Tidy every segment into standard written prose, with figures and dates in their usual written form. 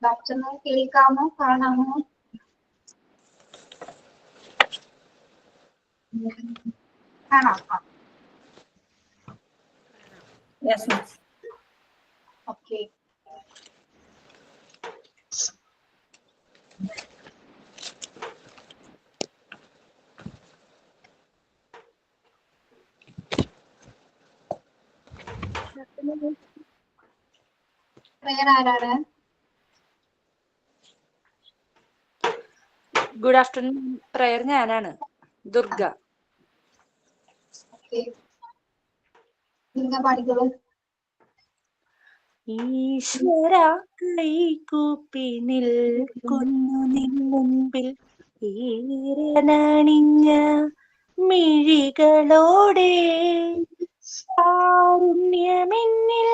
ഡോക്ടറിനെ കേൾക്കാമോ കാണാമോ? കാണാം. Yes, ma'am. ഓക്കെ. പ്രയർ ആരാണ്? Good afternoon. പ്രയർ ഞാനാണ്, ദുർഗ. ഓക്കെ. ദുർഗ പാടിക്കോളൂ. ഈശ്വര കൈകൂപ്പി നിൽക്കുന്നു നിൻ മുൻപിൽ ഈരനണിഞ്ഞ മിഴികളോടെ കാരുണ്യമെന്നിൽ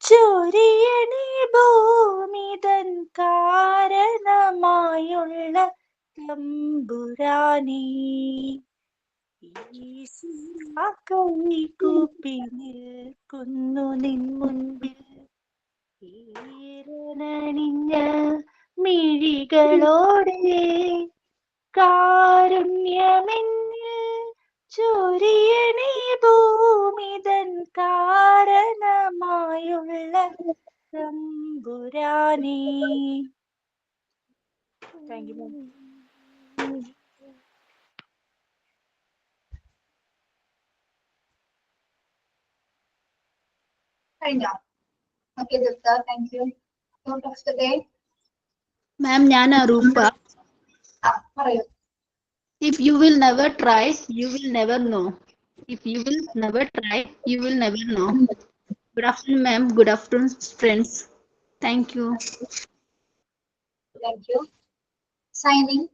ചൊരിയണേ ഭൂമിതൻ കാരണമായുള്ള തമ്പുരാനേ. ഈശ്വര കൈകൂപ്പി നിൽക്കുന്നു നിൻ മുൻപിൽ ഈരനണിഞ്ഞ മിഴികളോടെ കാരുണ്യമെന്നിൽ ചൊരിയണേ ഭൂമിതൻ കാരണമായുള്ള തമ്പുരാനേ. Thank you. കഴിഞ്ഞോ? Okay Durga, thank you. Note of the day. Ma'am, ഞാൻ അറൂപ. പറയൂ. If you will never try, you will never know. If you will never try, you will never know. Good afternoon, ma'am. Good afternoon, friends. Thank you. Thank you. Signing.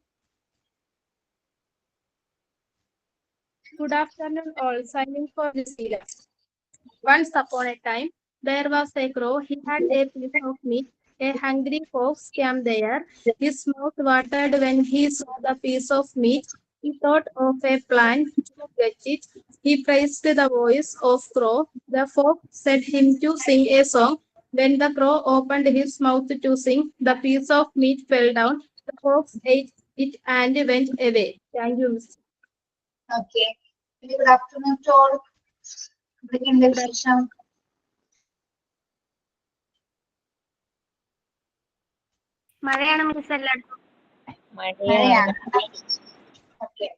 Good afternoon, all. Signing for this event. Once upon a time, there was a crow. He had a piece of meat. A hungry fox came there. His mouth watered when he saw the piece of meat. He thought of a plan to get it. He praised the voice of crow. The fox set him to sing a song. When the crow opened his mouth to sing, the piece of meat fell down. The fox ate it and went away. Thank you, Miss. Okay. Good afternoon to all. എന്തൊക്കെയുണ്ട് വിശേഷം? മഴയാണ് miss എല്ലായിടത്തും. മഴയാണ്. Okay.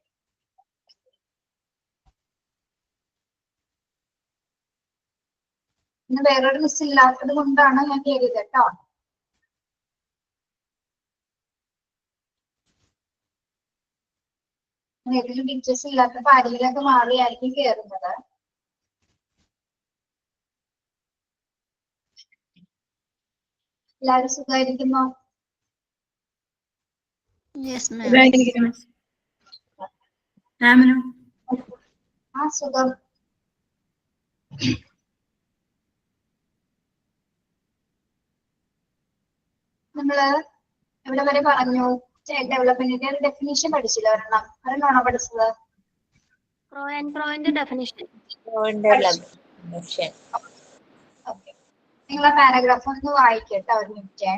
ഇന്ന് വേറൊരു miss ഇല്ലാത്തത് കൊണ്ടാണ് ഞാൻ കയറിയത് കേട്ടോ. ഏതെങ്കിലും ടീച്ചേഴ്സ് ഇല്ലാത്തപ്പോ ആരെങ്കിലൊക്കെ മാറിയായിരിക്കും കയറുന്നത്. എല്ലാവരും സുഖമായിരിക്കുന്നോ? Yes, ma'am. സുഖം. നമ്മള് എവിടെ വരെ പറഞ്ഞു? ചൈൽഡ് ഡെവലപ്മെന്റിന്റെ ഒരു ഡെഫിനിഷൻ പഠിച്ചില്ല ഒരെണ്ണമാണോ പഠിച്ചത്? ക്രോന്റെ ഡെഫിനിഷൻ. ഓക്കെ. നിങ്ങൾ ആ പാരഗ്രാഫ് ഒന്ന് വായിക്കട്ടെ ഒരു മിനിറ്റ്.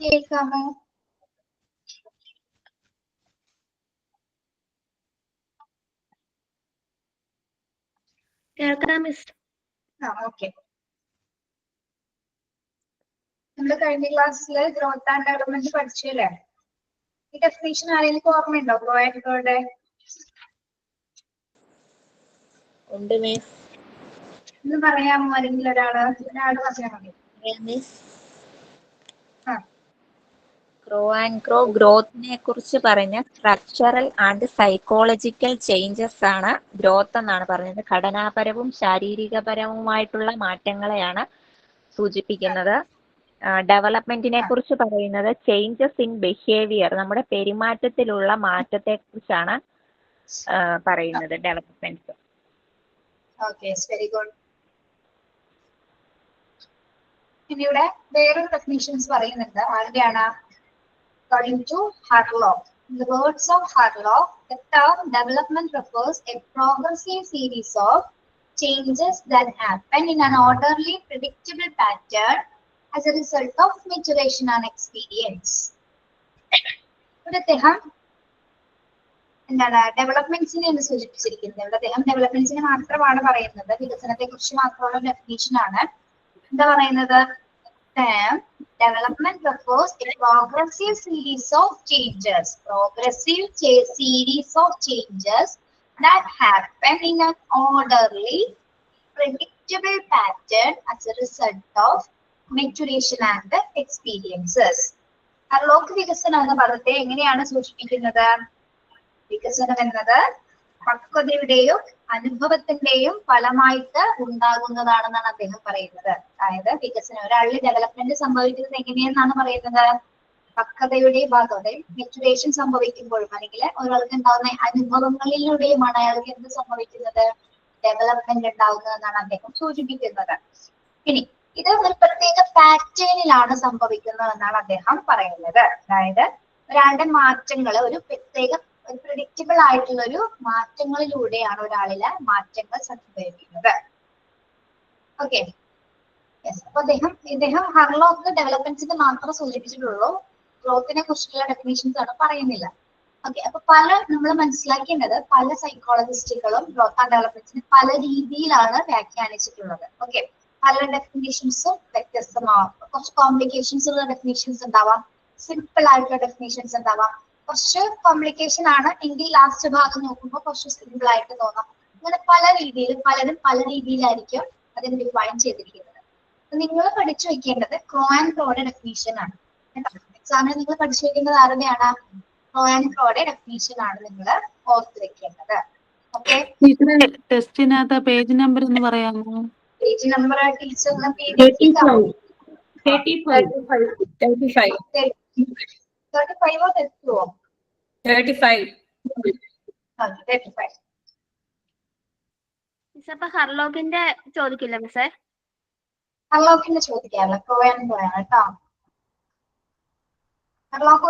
കേൾക്കാമോ? കേൾക്കാം മിസ്. ഓക്കെ. നമ്മള് കഴിഞ്ഞ ക്ലാസ്സിൽ ഗ്രോത്ത് ആൻഡ് ഡെവലപ്മെന്റ് പഠിച്ചല്ലേ? ഈ ഡെഫിനേഷൻ ആരെങ്കിലും ഓർമ്മയുണ്ടോ? പ്രോയുടെ ഉണ്ട് മിസ്. ഒന്ന് പറയാമോ? ആരെങ്കിലും ഒരാള് പറഞ്ഞാൽ മതി. മിസ് ആ, ക്രോ ആൻഡ് ക്രോ ഗ്രോത്തിനെ കുറിച്ച് പറഞ്ഞ സ്ട്രക്ചറൽ ആൻഡ് സൈക്കോളജിക്കൽ ചേഞ്ചസ് ആണ് ഗ്രോത്ത് എന്നാണ് പറഞ്ഞത്. ഘടനാപരവും ശാരീരികപരവുമായിട്ടുള്ള മാറ്റങ്ങളെയാണ് സൂചിപ്പിക്കുന്നത്. ഡെവലപ്മെന്റിനെ കുറിച്ച് പറയുന്നത് ചേഞ്ചസ് ഇൻ ബിഹേവിയർ, നമ്മുടെ പെരുമാറ്റത്തിലുള്ള മാറ്റത്തെ കുറിച്ചാണ് പറയുന്നത് ഡെവലപ്മെന്റ്. Okay, very good. പിന്നെ ഇവിടെ വേറൊരു ഡെഫിനിഷൻസ് പറയുന്നുണ്ട്. ആരുടെയാണ്? According to Harlock. In the words of Harlock, the term development refers a progressive series of changes that happen in an orderly, predictable pattern as a result of maturation and experience. ഇവിടെ അദ്ദേഹം എന്താണ് ഡെവലപ്മെന്റ്സിനെ എന്ന് സൂചിപ്പിച്ചിരിക്കുന്നത്. ഇവിടെ അദ്ദേഹം ഡെവലപ്മെന്റ്സിനെ മാത്രമാണ് പറയുന്നത്, വികസനത്തെ കുറിച്ച് മാത്രമുള്ള ഡെഫിനേഷൻ ആണ്. എന്താ പറയുന്നത്? Development refers a progressive series of changes. Progressive series of changes that happen in an orderly, predictable pattern as a result of maturation and experiences. Harlock വികസനം എന്ന പദത്തെ എങ്ങനെയാണ് സൂചിപ്പിക്കുന്നത്? വികസനം എന്നത് പക്വതയുടെയും അനുഭവത്തിന്റെയും ഫലമായിട്ട് ഉണ്ടാകുന്നതാണെന്നാണ് അദ്ദേഹം പറയുന്നത്. അതായത് വികസനം, ഒരാളിൽ ഡെവലപ്മെന്റ് സംഭവിക്കുന്നത് എങ്ങനെയെന്നാണ് പറയുന്നത്? പക്വതയുടെയും ഭാഗവതയും മെച്ചുറേഷൻ സംഭവിക്കുമ്പോഴും അല്ലെങ്കിൽ ഒരാൾക്ക് ഉണ്ടാകുന്ന അനുഭവങ്ങളിലൂടെയുമാണ് അയാൾക്ക് എന്ത് സംഭവിക്കുന്നത്? ഡെവലപ്മെന്റ് ഉണ്ടാകുന്നതെന്നാണ് അദ്ദേഹം സൂചിപ്പിക്കുന്നത്. ഇനി ഇത് ഒരു പ്രത്യേക പാറ്റേണിലാണ് സംഭവിക്കുന്നതെന്നാണ് അദ്ദേഹം പറയുന്നത്. അതായത് ഒരാളുടെ മാറ്റങ്ങൾ ഒരു പ്രത്യേക പ്രെഡിക്റ്റബിൾ ആയിട്ടുള്ള ഒരു മാറ്റങ്ങളിലൂടെയാണ് ഒരാളിലെ മാറ്റങ്ങൾ സംഭവിക്കുന്നത്. ഓക്കെ, അപ്പൊ ഇദ്ദേഹം ഹർലോക്ക് ഡെവലപ്മെന്റ്സിന് മാത്രം സൂചിപ്പിച്ചിട്ടുള്ളൂ, ഗ്രോത്തിനെ കുറിച്ചുള്ള ഡെഫിനേഷൻസ് ആണ് പറയുന്നില്ല. ഓക്കെ, അപ്പൊ നമ്മൾ മനസ്സിലാക്കേണ്ടത് പല സൈക്കോളജിസ്റ്റുകളും ഗ്രോത്ത് ആൻഡ് ഡെവലപ്മെന്റ്സിന് പല രീതിയിലാണ് വ്യാഖ്യാനിച്ചിട്ടുള്ളത്. ഓക്കെ, പല ഡെഫിനേഷൻസും വ്യത്യസ്തമാവാം. കുറച്ച് കോംപ്ലിക്കേഷൻസ് ഉള്ള ഡെഫിനേഷൻസ് ഉണ്ടാവാം, സിമ്പിൾ ആയിട്ടുള്ള ഡെഫിനേഷൻസ് ഉണ്ടാവാം. കുറച്ച് കോംപ്ലിക്കേഷൻ ആണ് എങ്കിൽ ലാസ്റ്റ് ഭാഗം നോക്കുമ്പോൾ കുറച്ച് സിമ്പിൾ ആയിട്ട് തോന്നാം. അങ്ങനെ പല രീതിയിൽ പലരും പല രീതിയിലായിരിക്കും അതിന് ഡിഫൈൻ ചെയ്തിരിക്കുന്നത്. നിങ്ങൾ പഠിച്ചു വെക്കേണ്ടത് ക്രോ ആൻഡ് ക്രോയുടെ ഡെഫിനേഷൻ ആണ്. എക്സാമിന് നിങ്ങൾ പഠിച്ചു വെക്കേണ്ടത് ആരുടെയാണ്? ക്രോ ആൻഡ് ക്രോയുടെ ഡെഫിനേഷൻ ആണ് നിങ്ങൾ ഓർത്ത് വെക്കേണ്ടത്. ഓക്കെ, ടെസ്റ്റിനകത്ത് പേജ് നമ്പർ ഒന്ന് പറയാമോ? Page number teacher 35 തെറ്റുവോ? 35. മിസ് അപ്പൊ ഹർലോക്കിന്റെ ചോദിക്കില്ല മിസ്സേ? ഹർലോക്കിന്റെ ചോദിക്കാറില്ല, ക്രോയാണ് കേട്ടോ. ഹർലോക്ക്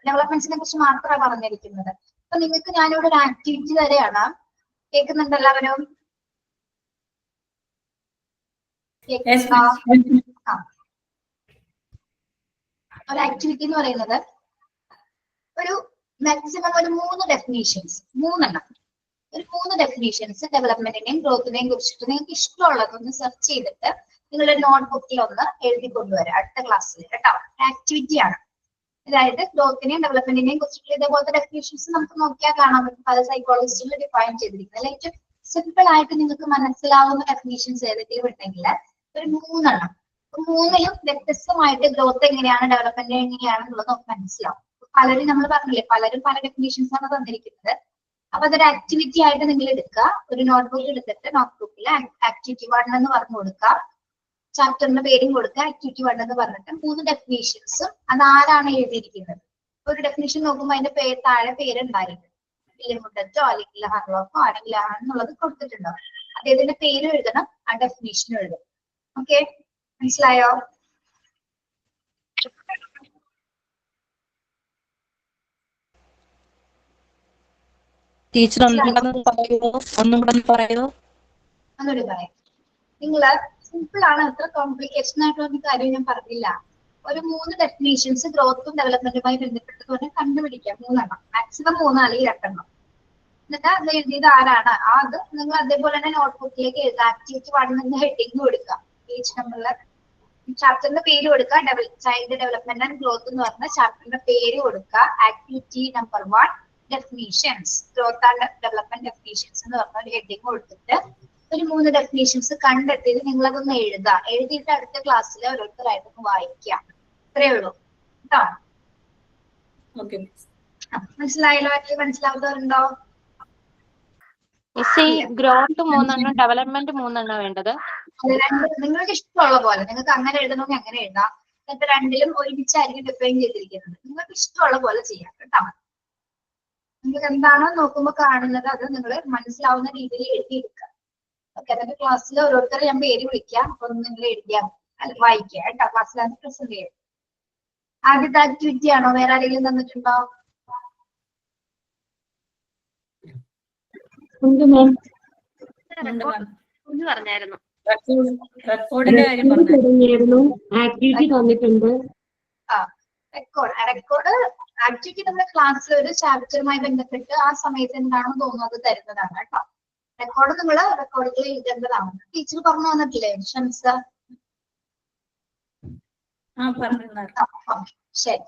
ഡെവലപ്മെന്റ്സിനെ കുറിച്ച് മാത്രമാണ് പറഞ്ഞിരിക്കുന്നത്. അപ്പൊ നിങ്ങൾക്ക് ഞാനിവിടെ ഒരു ആക്ടിവിറ്റി തരെയാണ്. കേൾക്കുന്നുണ്ട് എല്ലാവരും? ഒരു ആക്ടിവിറ്റി എന്ന് പറയുന്നത് ഒരു മാക്സിമം ഒരു 3 ഡെഫിനേഷൻസ്, 3 ഡെഫിനേഷൻസ് ഡെവലപ്മെന്റിനെയും ഗ്രോത്തിനെയും കുറിച്ചിട്ട് നിങ്ങൾക്ക് ഇഷ്ടമുള്ളതൊന്ന് സെർച്ച് ചെയ്തിട്ട് നിങ്ങളുടെ നോട്ട്ബുക്കിൽ ഒന്ന് എഴുതി കൊണ്ടുവരാം അടുത്ത ക്ലാസ്സിൽ കേട്ടോ. ആക്ടിവിറ്റി ആണ്. അതായത് ഗ്രോത്തിനെയും ഡെവലപ്മെന്റിനെയും കുറിച്ചിട്ടുള്ള ഇതേപോലത്തെ ഡെഫിനേഷൻസ് നമുക്ക് നോക്കിയാൽ കാണാൻ പറ്റും. പല സൈക്കോളജിസ്റ്റുകൾ ഡിഫൈൻ ചെയ്തിരിക്കുന്നത്. അല്ലെ ഏറ്റവും സിമ്പിൾ ആയിട്ട് നിങ്ങൾക്ക് മനസ്സിലാവുന്ന ഡെഫിനേഷൻസ് ഏതെങ്കിലും ഉണ്ടെങ്കിൽ ഒരു 3 3ലും വ്യത്യസ്തമായിട്ട് ഗ്രോത്ത് എങ്ങനെയാണ് ഡെവലപ്മെന്റ് എങ്ങനെയാണെന്നുള്ളത് നമുക്ക് മനസ്സിലാവും. പലരും നമ്മൾ പറഞ്ഞില്ലേ, പലരും പല ഡെഫിനേഷൻസ് ആണ് തന്നിരിക്കുന്നത്. അപ്പൊ അതൊരു ആക്ടിവിറ്റി ആയിട്ട് നിങ്ങൾ എടുക്കുക. ഒരു നോട്ട്ബുക്ക് എടുത്തിട്ട് നോട്ട്ബുക്കിൽ ആക്ടിവിറ്റി 1 എന്ന് പറഞ്ഞു കൊടുക്കുക. ചാപ്റ്ററിന്റെ പേരും കൊടുക്കുക, ആക്ടിവിറ്റി 1 എന്ന് പറഞ്ഞിട്ട് 3 ഡെഫിനേഷൻസും അതാരാണ് എഴുതിയിരിക്കുന്നത്. ഒരു ഡെഫിനേഷൻ നോക്കുമ്പോൾ അതിന്റെ താഴെ പേരുണ്ടായിരിക്കും. വില്യംവുഡോ അല്ലെങ്കിൽ ഹർലോക്കോ ആരെങ്കിലും ആണെന്നുള്ളത് കൊടുത്തിട്ടുണ്ടോ? അദ്ദേഹത്തിന്റെ പേരും എഴുതണം, ആ ഡെഫിനേഷനും എഴുതണം. ഓക്കെ, മനസ്സിലായോ? ടീച്ചർ ഒന്നുകൂടെ പറയോ? ഒന്നുകൂടി പറയാം. നിങ്ങള് സിമ്പിൾ ആണ്, അത്ര കോംപ്ലിക്കേഷൻ ആയിട്ടുള്ള കാര്യം ഞാൻ പറഞ്ഞില്ല. ഒരു 3 ഡെഫിനേഷൻസ് ഗ്രോത്തും ഡെവലപ്മെന്റുമായി ബന്ധപ്പെട്ട് തന്നെ കണ്ടുപിടിക്കാം. 3 എണ്ണം, മാക്സിമം 3 അല്ലെങ്കിൽ 2 എണ്ണം. എന്നിട്ട് അത് എഴുതിയത് ആരാണ് അത് നിങ്ങൾ അതേപോലെ തന്നെ നോട്ട്ബുക്കിലേക്ക് എഴുതുക. ആക്ടിവിറ്റി 1 എന്ന് ഹെഡിങ് കൊടുക്കുക. പേജ് നമ്പറിലെ ചാപ്റ്ററിന്റെ പേര് കൊടുക്കുക. ചൈൽഡ് ഡെവലപ്മെന്റ് ആൻഡ് ഗ്രോത്ത് എന്ന് പറഞ്ഞ ചാപ്റ്ററിന്റെ പേര് കൊടുക്കുക. Activity number 1 definitions, growth and development definitions എന്ന് പറഞ്ഞ ഒരു ഹെഡിങ് കൊടുത്തിട്ട് ഒരു 3 ഡെഫിനേഷൻസ് കണ്ടെത്തിയത് നിങ്ങൾ അതൊന്ന് എഴുതുക. എഴുതിയിട്ട് അടുത്ത ക്ലാസ്സിൽ ഓരോരുത്തരായിട്ടൊന്ന് വായിക്കാം. ഇത്രയേ ഉള്ളൂ കേട്ടോ. മനസ്സിലായല്ലോ? മനസ്സിലാവുന്നവരുണ്ടോ? ഗ്രോത്ത് 3 എണ്ണം, ഡെവലപ്മെന്റ് 3 എണ്ണം വേണ്ടത്. നിങ്ങൾക്ക് ഇഷ്ടമുള്ള പോലെ നിങ്ങൾക്ക് അങ്ങനെ എഴുതണമെങ്കിൽ അങ്ങനെ എഴുതാം. എന്നിട്ട് രണ്ടിലും ഒരുമിച്ചായിരിക്കും ഡിഫൈൻ ചെയ്തിരിക്കുന്നത്. നിങ്ങൾക്ക് ഇഷ്ടമുള്ള പോലെ ചെയ്യാം കേട്ടോ. നിങ്ങൾക്ക് എന്താണോ നോക്കുമ്പോൾ കാണുന്നത് അത് നിങ്ങൾ മനസ്സിലാവുന്ന രീതിയിൽ എഴുതിയെടുക്കുക. ഓക്കെ, എന്നിട്ട് ക്ലാസ്സിൽ ഓരോരുത്തരെ ഞാൻ പേര് വിളിക്കാം. അപ്പൊ നിങ്ങൾ എഴുതിയാൽ വായിക്കുക കേട്ടോ. ക്ലാസ്സിൽ അത് പ്രസന്റ് ചെയ്യും. ആദ്യത്തെ ആക്ടിവിറ്റി ആണോ? വേറെ ആരെങ്കിലും തന്നിട്ടുണ്ടോ? പറഞ്ഞായിരുന്നു. ആക്ടിവിറ്റി തന്നിട്ടുണ്ട്. റെക്കോർഡ് ആക്ടിവിറ്റി നമ്മുടെ ക്ലാസ്സിൽ ഒരു ചാപ്റ്ററുമായി ബന്ധപ്പെട്ട് ആ സമയത്ത് എന്താണോ തോന്നുന്നത് തരുന്നതാണ് കേട്ടോ. റെക്കോർഡ് നിങ്ങൾ റെക്കോർഡിൽ എഴുതേണ്ടതാണ്. ടീച്ചർ പറഞ്ഞു തന്നിട്ടില്ലേ ഷംസ? ശരി.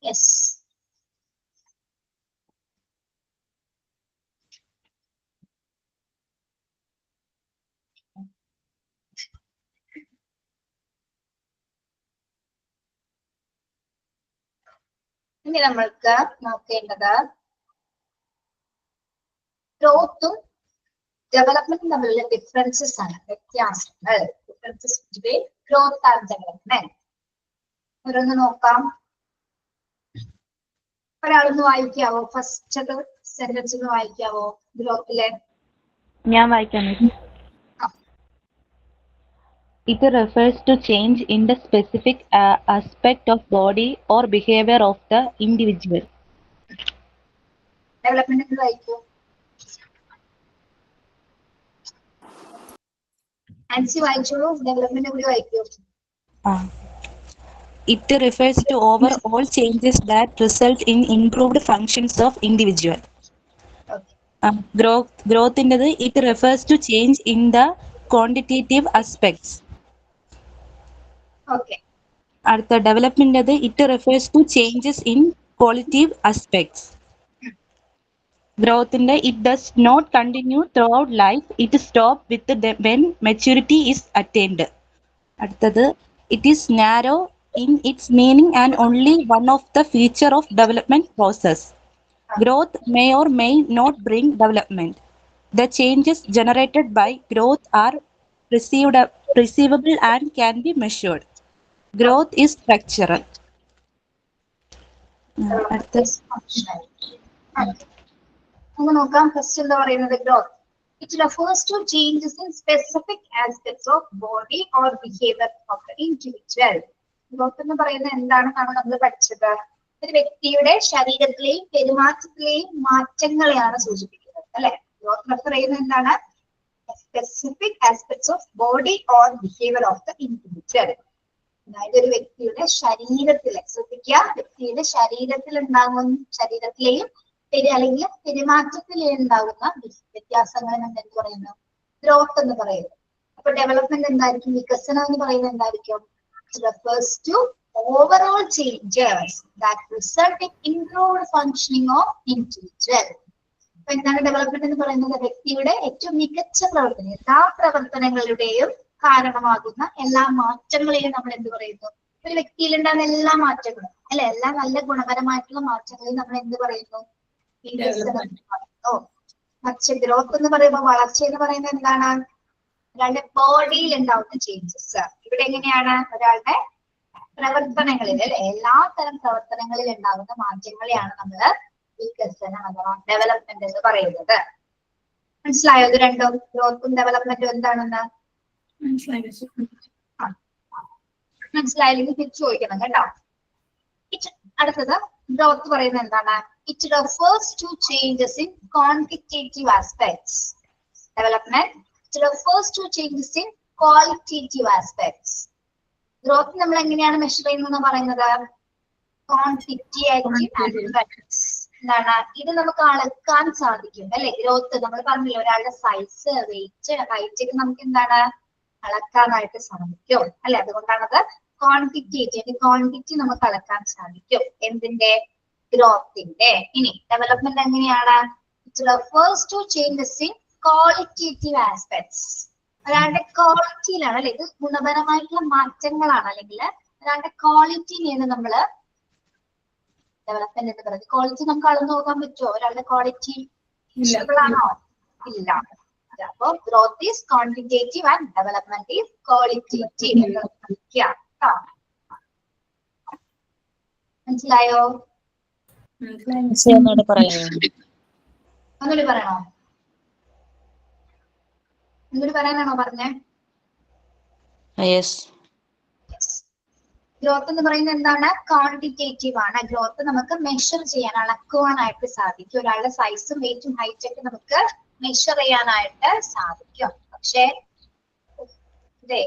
യെസ്. ഇനി നമ്മൾക്ക് നോക്കേണ്ടത് ഗ്രോത്തും ഡെവലപ്മെന്റും തമ്മിലുള്ള ഡിഫറൻസസ് ആണ്, വ്യത്യാസങ്ങൾ. Differences between growth and development. ഓരോന്ന് നോക്കാം. ഒരാളൊന്ന് വായിക്കാവോ? ഫസ്റ്റ് സെന്റൻസ് ഒന്ന് വായിക്കാവോ ഗ്രോത്തിലെ? ഞാൻ വായിക്കാം. It refers to change in the specific aspect of body or behavior of the individual. Development വായിക്കൂ. ആൻസി വായിച്ചോളൂ. ഡെവലപ്മെന്റ് കൂടി വായിക്കൂ. It refers to overall changes that result in improved functions of individual. Growth in the it refers to change in the quantitative aspects. Okay. At the development of it refers to changes in qualitative aspects. Growth in the it does not continue throughout life. It stops with when maturity is attained. At the it is narrow in its meaning and only one of the feature of development process. Growth may or may not bring development. The changes generated by growth are perceivable and can be measured. Growth is structural. നോക്കാം. First എന്താ പറയുന്നത്? Growth. It refers to changes in specific aspects of body or behavior of the individual. Growth എന്ന് പറയുന്നത് എന്താണെന്നാണ് നമ്മൾ പഠിച്ചത്? ഒരു വ്യക്തിയുടെ ശരീരത്തിലെയും പെരുമാറ്റത്തിലെയും മാറ്റങ്ങളെയാണ് സൂചിപ്പിക്കുന്നത് അല്ലെ? ഗ്രോത്ത് റെഫർ ചെയ്യുന്നത് എന്താണ്? Specific aspects of body or behaviour of the individual. അതായത് ഒരു വ്യക്തിയുടെ ശരീരത്തിലെ, ശ്രദ്ധിക്കുക, വ്യക്തിയുടെ ശരീരത്തിലെയും അല്ലെങ്കിൽ പെരുമാറ്റത്തിലേ ഉണ്ടാകുന്ന വ്യത്യാസങ്ങൾ നമ്മൾ എന്ത് പറയുന്നു? ഗ്രോത്ത് എന്ന് പറയുന്നത്. അപ്പൊ ഡെവലപ്മെന്റ് എന്തായിരിക്കും? വികസനം എന്ന് പറയുന്നത് എന്തായിരിക്കും? refers to overall changes that result in improved functioning of individual. അപ്പൊ എന്താണ് ഡെവലപ്മെന്റ് എന്ന് പറയുന്നത്? വ്യക്തിയുടെ ഏറ്റവും മികച്ച പ്രവർത്തനം, എല്ലാ പ്രവർത്തനങ്ങളുടെയും കാരണമാകുന്ന എല്ലാ മാറ്റങ്ങളെയും നമ്മൾ എന്ത് പറയുന്നു? ഒരു വ്യക്തിയിൽ ഉണ്ടാകുന്ന എല്ലാ മാറ്റങ്ങളും അല്ലെ, എല്ലാ നല്ല ഗുണപരമായിട്ടുള്ള മാറ്റങ്ങളെയും നമ്മൾ എന്ത് പറയുന്നു? മറ്റ് ഗ്രോത്ത് എന്ന് പറയുമ്പോൾ, വളർച്ച എന്ന് പറയുന്നത് എന്താണ്? ഒരാളുടെ ബോഡിയിൽ ഉണ്ടാവുന്ന ചേഞ്ചസ്. ഇവിടെ എങ്ങനെയാണ്? ഒരാളുടെ പ്രവർത്തനങ്ങളിൽ അല്ലെ, എല്ലാ തരം പ്രവർത്തനങ്ങളിൽ ഉണ്ടാകുന്ന മാറ്റങ്ങളെയാണ് നമ്മൾ വികസനം അഥവാ ഡെവലപ്മെന്റ് എന്ന് പറയുന്നത്. മനസ്സിലായോ? ഇത് രണ്ടും, ഗ്രോത്തും ഡെവലപ്മെന്റും എന്താണെന്ന്? മനസ്സിലായില്ലെങ്കിൽ തിരിച്ചു ചോദിക്കണം കേട്ടോ. അടുത്തത് ഗ്രോത്ത് പറയുന്നത് എന്താണ്? It refers to changes in quantitative aspects. Development it refers to changes in qualitative aspects. Growth നമ്മൾ എങ്ങനെയാണ് മെഷർ ചെയ്യുന്നത് പറയുന്നത്? Quantitative aspects. എന്താണ് ഇത്? നമുക്ക് അളക്കാൻ സാധിക്കും അല്ലെ? ഗ്രോത്ത് നമ്മൾ പറഞ്ഞില്ല, ഒരാളുടെ സൈസ്, വെയിറ്റ്, ഹൈറ്റ് ഒക്കെ നമുക്ക് എന്താണ് അളക്കാനായിട്ട് സാധിക്കും അല്ലെ? അതുകൊണ്ടാണത് ക്വാണ്ടിറ്റേറ്റീവ്. ക്വാണ്ടിറ്റി നമുക്ക് അളക്കാൻ സാധിക്കും എന്തിന്റെ? ഗ്രോത്തിന്റെ. ഇനി ഡെവലപ്മെന്റ് എങ്ങനെയാണ്? It refers to changes in qualitative aspects. ഒരാളുടെ ക്വാളിറ്റിയിലാണ് അല്ലെ? ഇത് ഗുണപരമായിട്ടുള്ള മാറ്റങ്ങളാണ്, അല്ലെങ്കിൽ ഒരാളുടെ ക്വാളിറ്റിനെയാണ് നമ്മള് ഡെവലപ്മെന്റ് എന്ന് പറയുന്നത്. ക്വാളിറ്റി നമുക്ക് അളന്നു നോക്കാൻ പറ്റുമോ? ഒരാളുടെ ക്വാളിറ്റി ആണോ? ഇല്ല. അപ്പൊ growth is quantitative and development is qualitative എന്ന് പഠിക്കുക. മനസ്സിലായോ? ഒന്നുകൂടി പറയണോ? ഒന്നുകൂടി പറയാനാണോ പറഞ്ഞേ? ഗ്രോത്ത് എന്ന് പറയുന്നത് എന്താണ്? ക്വാണ്ടിറ്റേറ്റീവ് ആണ്. ഗ്രോത്ത് നമുക്ക് മെഷർ ചെയ്യാൻ, അളക്കുവാനായിട്ട് സാധിക്കും. ഒരാളുടെ സൈസും വെയിറ്റും ഹൈറ്റ് ഒക്കെ നമുക്ക് മെഷർ ചെയ്യാനായിട്ട് സാധിക്കും. പക്ഷെ ഇതേ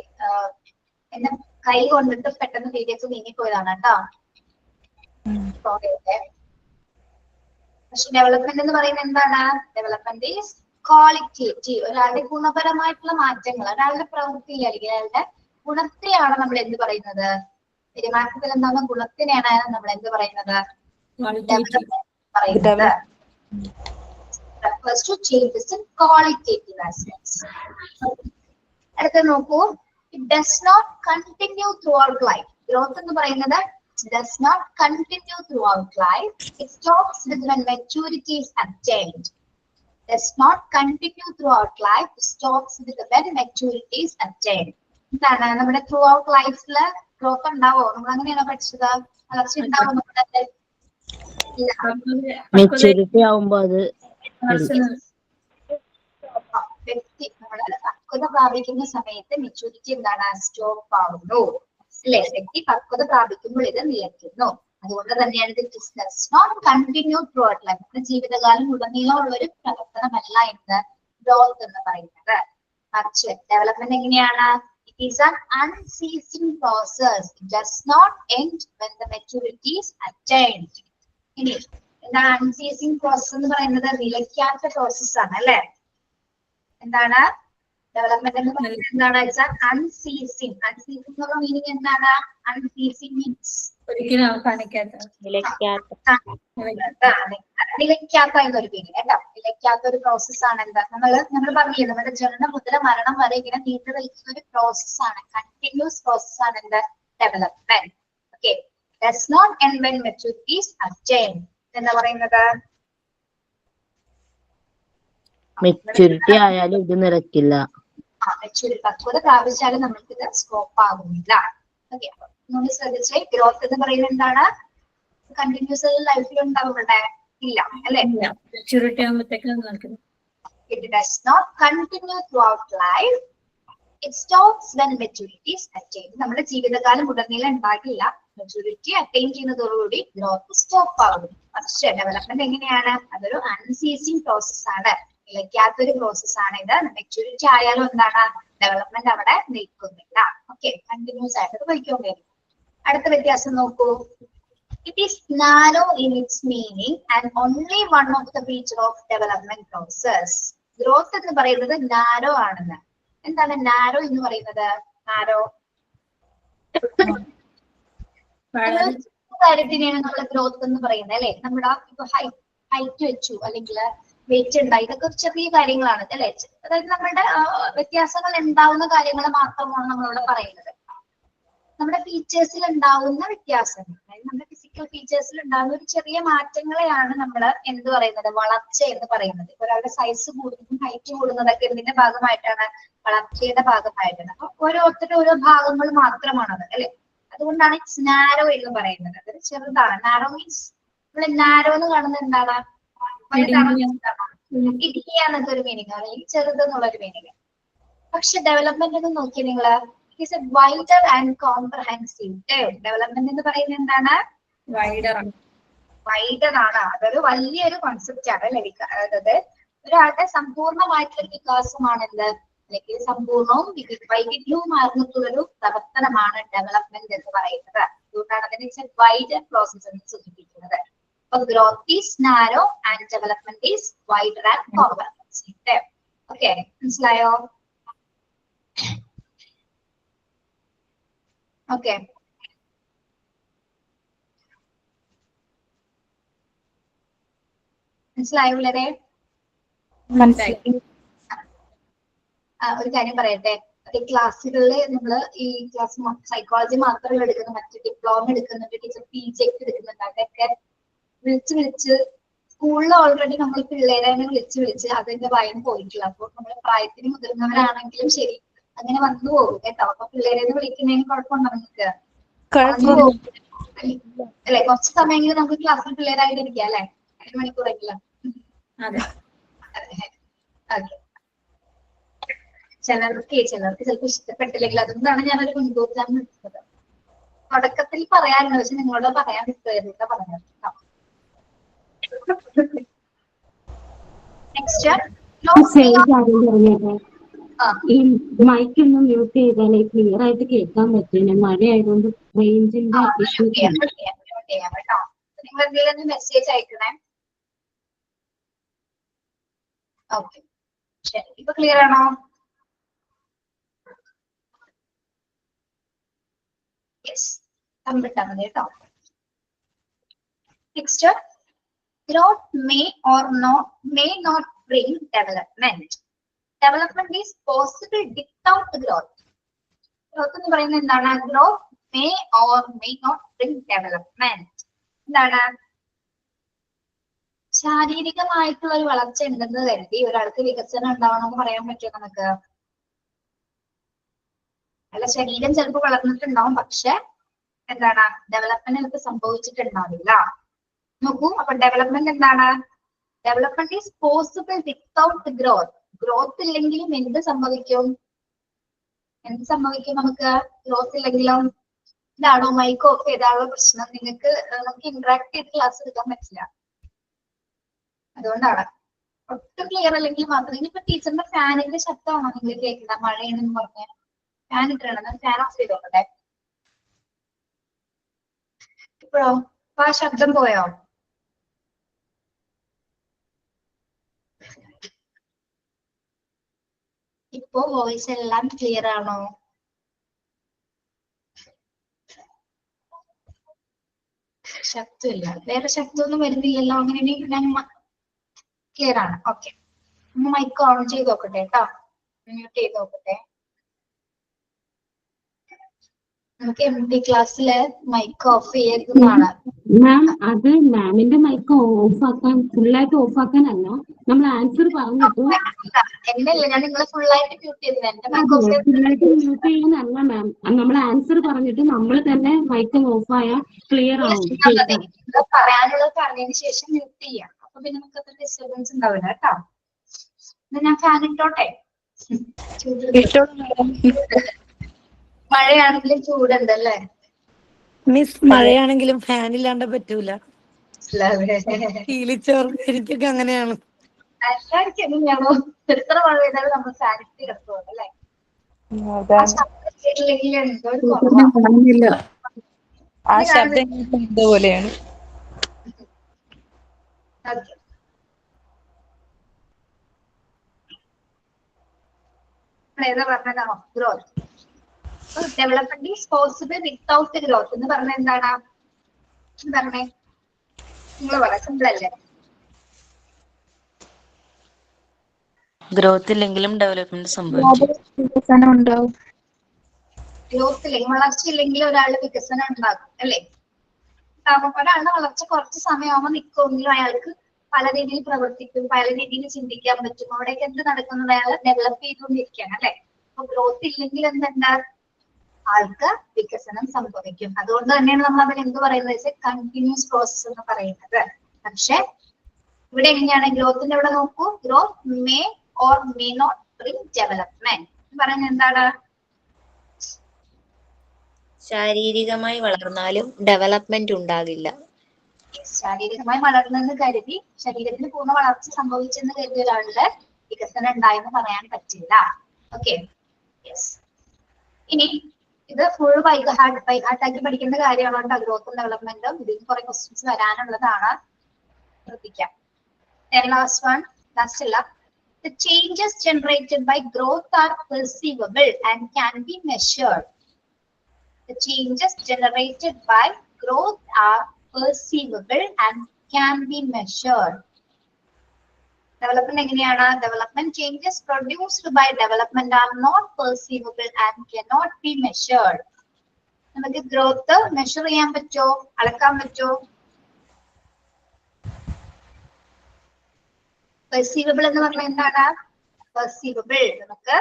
എന്റെ കൈ കൊണ്ടിട്ട് പെട്ടെന്ന് വീഡിയോസ് നീങ്ങിപ്പോയതാണ് കേട്ടോ. പക്ഷെ ഡെവലപ്മെന്റ് എന്ന് പറയുന്നത് എന്താണ്? Development is qualitative. ഒരാളുടെ ഗുണപരമായിട്ടുള്ള മാറ്റങ്ങൾ, ഒരാളുടെ പ്രവൃത്തിയിൽ അല്ലെങ്കിൽ അയാളുടെ ഗുണത്തെയാണ് നമ്മൾ എന്ത് പറയുന്നത്? പെരുമാറ്റത്തിൽ എന്താണ്? ഗുണത്തിനെയാണ് നമ്മൾ എന്ത് പറയുന്നത്? അടുത്ത നോക്കൂ. It does not continue throughout life. Growth എന്ന് പറയുന്നത് does not continue throughout life. It stops with when maturity is attained. Does not continue throughout life. It stops with when maturity is attained. എന്താണ് നമ്മുടെ through out ലൈഫില് growth ഉണ്ടാവോ? നമ്മൾ അങ്ങനെയാണോ പഠിച്ചത്? വളർച്ച ഉണ്ടാവോ നമ്മുടെ? മെച്ചൂരിറ്റി ആവുമ്പോ അത് വ്യക്തി നമ്മള് പക്വത പ്രാപിക്കുന്ന സമയത്ത് മെച്ചൂരിറ്റി എന്താണ്? സ്റ്റോപ്പ് ആവുന്നു അല്ലെ? വ്യക്തി പക്വത പ്രാപിക്കുമ്പോൾ ഇത് നിലയ്ക്കുന്നു. അതുകൊണ്ട് തന്നെയാണ് ഇത് does not continue throughout life. നമ്മുടെ ജീവിതകാലം ഉടനീളമുള്ള ഒരു പ്രവർത്തനമല്ല എന്ന് ഗ്രോത്ത് എന്ന് പറയുന്നത്. മറിച്ച് ഡെവലപ്മെന്റ് എങ്ങനെയാണ്? It is an unceasing process. It does not end when the maturity is attained. ഇനി എന്താണ് അൺസീസിംഗ് പ്രോസസ് എന്ന് പറയുന്നത്? നിലയ്ക്കാത്ത പ്രോസസ് ആണ് അല്ലെ? എന്താണ് ഡെവലപ്മെന്റ് എന്ന് പറയുന്നത്? എന്താണ് വെച്ചാൽ അൺസീസിംഗ്. അൺസീസിംഗ് എന്നുള്ള മീനിങ് എന്താണ്? അൺസീസിംഗ് മീൻസ് ഒരിക്കലും അവസാനിക്കാത്ത, നിലയ്ക്കാത്ത എന്നൊരു മീനിങ് കേട്ടോ. നിലയ്ക്കാത്ത ഒരു പ്രോസസ് ആണ് എന്താ? നമ്മൾ പറഞ്ഞില്ലേ, നമ്മുടെ ജനനം മുതൽ മരണം വരെ ഇങ്ങനെ നീണ്ടു നിൽക്കുന്ന ഒരു പ്രോസസ് ആണ്, കണ്ടിന്യൂസ് പ്രോസസ് ആണ് എന്ത്? Development. Okay. Does not end when maturity is attained. എന്താ പറയുന്നത്? മെച്ചൂരിറ്റി ആയാലും ഇത് നിലക്കില്ല. മെച്ചൂരിറ്റി പക്വത പ്രാപിച്ചാലും നമ്മൾക്ക് ഇത് സ്കോപ്പ് ആകുന്നില്ല. ഓക്കെ. നമ്മൾ ശ്രദ്ധിച്ചേ, ഗ്രോത്ത് എന്ന് പറയുന്നത് എന്താണ്? കണ്ടിന്യൂസ് ലൈഫിൽ ഉണ്ടാവുന്നുണ്ടേ? ഇല്ല അല്ലെ? മെച്ചൂരിറ്റി ആകുമ്പോഴത്തേക്കും It does not continue throughout life. It stops when maturity is attained. നമ്മുടെ ജീവിതകാലം ഉടനീളം ഉണ്ടാകില്ല. മെച്ചൂരിറ്റി അറ്റൈൻ ചെയ്യുന്നതോടുകൂടി ഗ്രോത്ത് സ്റ്റോപ്പ് ആകും. പക്ഷേ ഡെവലപ്മെന്റ് എങ്ങനെയാണ്? അതൊരു അൺസീസിംഗ് പ്രോസസ് ആണ്, നിലയ്ക്കാത്തൊരു പ്രോസസ് ആണ് ഇത്. മെച്ചൂരിറ്റി ആയാലും എന്താണ്? ഡെവലപ്മെന്റ് അവിടെ നിൽക്കുന്നില്ല. ഓക്കെ, കണ്ടിന്യൂസ് ആയിട്ട് പോയിക്കൊണ്ട് വരും. അടുത്ത വ്യത്യാസം നോക്കൂ. It is narrow in its meaning and only one of the feature of development process. Growth എന്ന് പറയുന്നത് നാരോ ആണെന്ന്. എന്താണ് നാരോ എന്ന് പറയുന്നത്? നാരോ കാര്യത്തിനെയാണ് നമ്മൾ ഗ്രോത്ത് എന്ന് പറയുന്നത് അല്ലെ? നമ്മുടെ ഇപ്പൊ ഹൈറ്റ് വെച്ചു അല്ലെങ്കിൽ വെയിറ്റ് ഉണ്ടായി, ഇതൊക്കെ ചെറിയ കാര്യങ്ങളാണ് അല്ലെ? അതായത് നമ്മുടെ വ്യത്യാസങ്ങൾ ഉണ്ടാവുന്ന കാര്യങ്ങൾ മാത്രമാണ് നമ്മളിവിടെ പറയുന്നത്. നമ്മുടെ ഫീച്ചേഴ്സിൽ ഉണ്ടാവുന്ന വ്യത്യാസങ്ങൾ, അതായത് നമ്മുടെ ഫിസിക്കൽ ഫീച്ചേഴ്സിൽ ഉണ്ടാകുന്ന ഒരു ചെറിയ മാറ്റങ്ങളെയാണ് നമ്മൾ എന്ത് പറയുന്നത്? വളർച്ച എന്ന് പറയുന്നത്. ഒരാളുടെ സൈസ് കൂടുന്നതും ഹൈറ്റ് കൂടുന്നതൊക്കെ ഇതിന്റെ ഭാഗമായിട്ടാണ്, വളർച്ചയുടെ ഭാഗമായിട്ടാണ്. അപ്പൊ ഓരോരുത്തരുടെ ഓരോ ഭാഗങ്ങൾ മാത്രമാണത് അല്ലെ? അതുകൊണ്ടാണ് ഇറ്റ്സ് നാരോ എന്ന് പറയുന്നത്. അതൊരു ചെറുതാണ്. നാരോ മീൻസ് നമ്മൾ നാരോ എന്ന് കാണുന്നത് എന്താണ്? ഇടുങ്ങിയ എന്നൊക്കെ ഒരു മീനിങ്, അല്ലെങ്കിൽ ചെറുത് എന്നുള്ളൊരു മീനിങ്. പക്ഷെ ഡെവലപ്മെന്റ് എന്ന് നോക്കി നിങ്ങള്, is a wider and comprehensive term. Development എന്ന് പറയുന്നത് എന്താണ്? വൈഡർ ആണ്. അതൊരു വലിയൊരു കോൺസെപ്റ്റ് ആണ്. അതായത് ഒരാളുടെ സമ്പൂർണ്ണമായിട്ടുള്ള വികാസമാണ് എന്ത്, അല്ലെങ്കിൽ സമ്പൂർണവും വൈവിധ്യവുമാർന്നിട്ടുള്ളൊരു പ്രവർത്തനമാണ് ഡെവലപ്മെന്റ് എന്ന് പറയുന്നത്. അതുകൊണ്ടാണ് അതിനെ വൈഡർ പ്രോസസ് എന്ന് സൂചിപ്പിക്കുന്നത്. അപ്പൊ growth is narrow and development is wider and comprehensive. Okay, മനസ്സിലായോ? ഓക്കെ, മനസ്സിലായോ പിള്ളേരെ? ഒരു കാര്യം പറയട്ടെ, ഈ ക്ലാസ്സുകളിൽ നമ്മള് ഈ ക്ലാസ് സൈക്കോളജി മാത്രമല്ല എടുക്കുന്നത്, മറ്റു ഡിപ്ലോമ എടുക്കുന്നുണ്ട്, ടീച്ചർ PG എടുക്കുന്നുണ്ട്. അതൊക്കെ വിളിച്ച് സ്കൂളിൽ ഓൾറെഡി നമ്മൾ പിള്ളേരെ വിളിച്ച് അതിന്റെ ഭയം പോയിട്ടില്ല. അപ്പൊ നമ്മൾ പ്രായത്തിന് മുതിർന്നവരാണെങ്കിലും ശരി അങ്ങനെ വന്നു പോകും കേട്ടോ. അപ്പൊ പിള്ളേരെ വിളിക്കുന്നതിന് കുഴപ്പമുണ്ടോ നിങ്ങൾക്ക്? അല്ലെ, കുറച്ച് സമയമെങ്കിലും നമുക്ക് ക്ലാസ്സിൽ പിള്ളേരായിട്ട് ഇരിക്കാം അല്ലെ, 1 മണിക്കൂറെങ്കിലും. അതെ, ഓക്കെ. ചിലർക്ക് ചിലപ്പോൾ ഇഷ്ടപ്പെട്ടില്ലെങ്കിൽ അതുകൊണ്ടാണ് ഞാനൊരു മുൻകൂട്ടാൻ നിൽക്കുന്നത്. തുടക്കത്തിൽ പറയാറുണ്ട്, പക്ഷെ നിങ്ങളോട് പറയാൻ വിട്ടുകഴിഞ്ഞിട്ട് പറഞ്ഞത്. ഈ മൈക്ക് ഒന്ന് മ്യൂട്ട് ചെയ്താലേ ക്ലിയർ ആയിട്ട് കേൾക്കാൻ പറ്റില്ല. മഴ ആയതുകൊണ്ട് റേഞ്ചിന്റെ ഇഷ്യൂ. നിങ്ങൾ എന്തെങ്കിലും മെസ്സേജ് അയക്കണേ. ഓക്കെ, ശരി. ഇപ്പൊ ക്ലിയർ ആണോ? യെസ്, കമ്പിട്ടാ മതി കേട്ടോ. Next, growth may not bring development. Development is possible without growth. Growth എന്ന് പറയുന്നത് എന്താണ്? Growth may or may not bring development. എന്താണ്? ശാരീരികമായിട്ടുള്ള ഒരു വളർച്ച ഉണ്ടെന്ന് കരുതി ഒരാൾക്ക് വികസനം ഉണ്ടാവണമെന്ന് പറയാൻ പറ്റുമോ നമുക്ക്? അല്ല, ശരീരം ചിലപ്പോൾ വളർന്നിട്ടുണ്ടാവും, പക്ഷെ എന്താണ്, ഡെവലപ്മെന്റ് ചിലപ്പോൾ സംഭവിച്ചിട്ടുണ്ടാവില്ല. നോക്കൂ, അപ്പൊ ഡെവലപ്മെന്റ് എന്താണ്? Development is possible without growth. Growth ഇല്ലെങ്കിലും എന്ത് സംഭവിക്കും? നമുക്ക് ഗ്രോത്ത് ഇല്ലെങ്കിലും? ഇതാണോ മൈക്ക് ഓഫ് ചെയ്താലുള്ള പ്രശ്നം? നിങ്ങൾക്ക് നമുക്ക് ഇന്ററാക്ട് ചെയ്ത് ക്ലാസ് എടുക്കാൻ പറ്റില്ല, അതുകൊണ്ടാണ്. ഒട്ടും ക്ലിയർ അല്ലെങ്കിൽ മാത്രം. ഇനിയിപ്പോ ടീച്ചറിന്റെ ഫാനിന്റെ ശബ്ദമാണോ നിങ്ങൾ കേൾക്കുന്നത്? മഴയാണെന്ന് പറഞ്ഞ ഫാൻ ഇട്ടാണ്, ഫാൻ ഓഫ് ചെയ്ത് നോക്കട്ടെ. ഇപ്പോഴോ? അപ്പൊ ആ ശബ്ദം പോയോ? ഇപ്പോ വോയിസ് എല്ലാം ക്ലിയർ ആണോ? ശബ്ദമില്ല, വേറെ ശബ്ദമൊന്നും വരുന്നില്ലല്ലോ. അങ്ങനെയാണെങ്കിൽ ഞാൻ ക്ലിയർ ആണ്. ഓക്കെ, ഒന്ന് മൈക്ക് ഓൺ ചെയ്ത് നോക്കട്ടെ കേട്ടോ, മ്യൂട്ട് ചെയ്ത് നോക്കട്ടെ. നമുക്ക് MD ക്ലാസ്സില് മൈക്ക് ഓഫ് ചെയ്യുന്നതാണ്. മാം, അത് മാമിന്റെ മൈക്ക് ഓഫ് ആക്കാൻ, ഫുള്ളായിട്ട് ഓഫ് ആക്കാനല്ല, നമ്മൾ ആൻസർ പറഞ്ഞിട്ട് എന്നല്ല, ഞാൻ നിങ്ങളെ ഫുള്ളായിട്ട് മ്യൂട്ട് ചെയ്തത്. എന്റെ മൈക്ക് ഓഫ് ഫുള്ളായിട്ട് മ്യൂട്ട് ചെയ്യാനല്ല മാം, നമ്മൾ ആൻസർ പറഞ്ഞിട്ട് നമ്മൾ തന്നെ മൈക്ക് ഓഫ് ആയാൽ ക്ലിയർ ആവും. പറയാനുള്ളത് പറഞ്ഞതിന് ശേഷം മ്യൂട്ട് ചെയ്യാം. അപ്പൊ പിന്നെ നമുക്ക് അത്ര ഡിസ്റ്റർബൻസ് ഉണ്ടാവില്ല കേട്ടോ. ഞാൻ ഫാൻ ഇട്ടോട്ടെ? മഴയാണെങ്കിലും ചൂടുണ്ടല്ലേ മിസ്? മഴയാണെങ്കിലും ഫാൻ ഇല്ലാണ്ട് പറ്റൂല. ശീലിച്ചവർക്ക് എനിക്കൊക്കെ അങ്ങനെയാണ്. എല്ലാവർക്കും എങ്ങനെയാണോ? എത്ര മഴ പെയ്താലും നമ്മൾ ഫാൻ ഇട്ട് കിടക്കുമല്ലോ അല്ലേ? ആ ശബ്ദം പോലെയാണ്. ഏതാ പറഞ്ഞതാണോ? Growth. Development is possible without growth എന്ന് പറഞ്ഞ എന്താണ്? പറഞ്ഞേ, നിങ്ങൾ പറയാം. സിമ്പിൾ അല്ലേ? ഗ്രോത്ത് ഇല്ലെങ്കിലും ഡെവലപ്മെന്റ് സംഭവിക്കും. ഗ്രോത്ത് ഇല്ലെങ്കിൽ, വളർച്ച ഇല്ലെങ്കിൽ ഒരാളുടെ വികസനം ഉണ്ടാകും അല്ലേ? ഒരാളുടെ വളർച്ച കുറച്ച് സമയമാകുമ്പോൾ നിൽക്കുമെങ്കിലും അയാൾക്ക് പല രീതിയിൽ പ്രവർത്തിക്കും, പല രീതിയിൽ ചിന്തിക്കാൻ പറ്റും. അവിടേക്ക് എന്ത് നടക്കുന്നത്? അയാൾ ഡെവലപ്പ് ചെയ്തുകൊണ്ടിരിക്കുകയാണ് അല്ലെ? അപ്പൊ ഗ്രോത്ത് ഇല്ലെങ്കിൽ എന്തുണ്ടാ? ആൾക്ക് വികസനം സംഭവിക്കും. അതുകൊണ്ട് തന്നെയാണ് നമ്മൾ അതിന് എന്ത് പറയുന്നത്? കണ്ടിന്യൂസ് പ്രോസസ് എന്ന് പറയുന്നത്. പക്ഷെ ഇവിടെ എങ്ങനെയാണ് ഗ്രോത്തിന്റെ? ഇവിടെ നോക്കൂ, growth may or may not bring development എന്ന് പറയുന്നത് എന്താണ്? ശാരീരികമായി വളർന്നാലും ഡെവലപ്മെന്റ് ഉണ്ടാകില്ല. ശാരീരികമായി വളർന്നെന്ന് കരുതി ശരീരത്തിന് പൂർണ്ണ വളർച്ച സംഭവിച്ചെന്ന് കരുതിയ ഒരാളുടെ വികസനം ഉണ്ടായെന്ന് പറയാൻ പറ്റില്ല. Okay, yes. ഇനി ഇത് ഫുൾ ബൈഹാർട്ടാക്കി പഠിക്കുന്ന കാര്യമാണ്. ഗ്രോത്തും ഡെവലപ്മെന്റും ഇതിൽ കുറെ ക്വസ്റ്റ്യൻസ് വരാനുള്ളതാണ്, ശ്രദ്ധിക്കാം. ലാസ്റ്റ് വൺ, ലാസ്റ്റ് അല്ല. The changes generated by growth are perceivable and can be measured. The changes generated by growth are perceivable and can be measured. Development എങ്ങനെയാണ്? Development changes produced by development are not perceivable and cannot be measured. നമുക്ക് growth measure ചെയ്യാൻ പറ്റുമോ, അളക്കാൻ പറ്റുമോ? പെർസീവബിൾ എന്ന് പറഞ്ഞാൽ എന്താണ്? പെർസീവബിൾ നമുക്ക്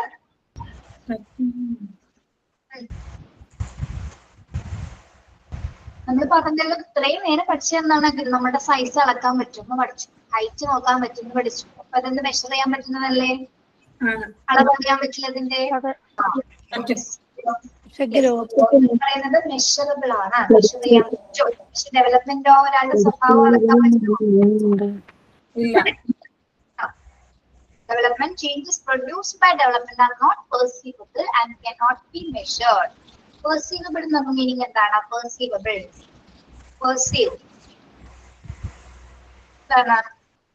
നമ്മൾ പറഞ്ഞല്ലോ, ഇത്രയും നേരം പഠിച്ചതെന്നാണ് നമ്മുടെ സൈസ് അളക്കാൻ പറ്റുമെന്ന് പഠിച്ചു, ഹൈറ്റ് നോക്കാൻ പറ്റുമെന്ന് പഠിച്ചു. അപ്പൊ അതെന്ത് മെഷർ ചെയ്യാൻ പറ്റുന്നതല്ലേ? അളവറിയാൻ പറ്റില്ലതിന്റെ പറയുന്നത് മെഷറബിൾ ആണ്, മെഷർ ചെയ്യാൻ പറ്റും. പക്ഷെ ഡെവലപ്മെന്റോ ഒരാളുടെ സ്വഭാവം അളക്കാൻ പറ്റുമോ? Development changes produced by development are not perceivable and cannot be measured. Perceivable എന്ന മീനിങ് എന്താണ്? Perceivable, perceive,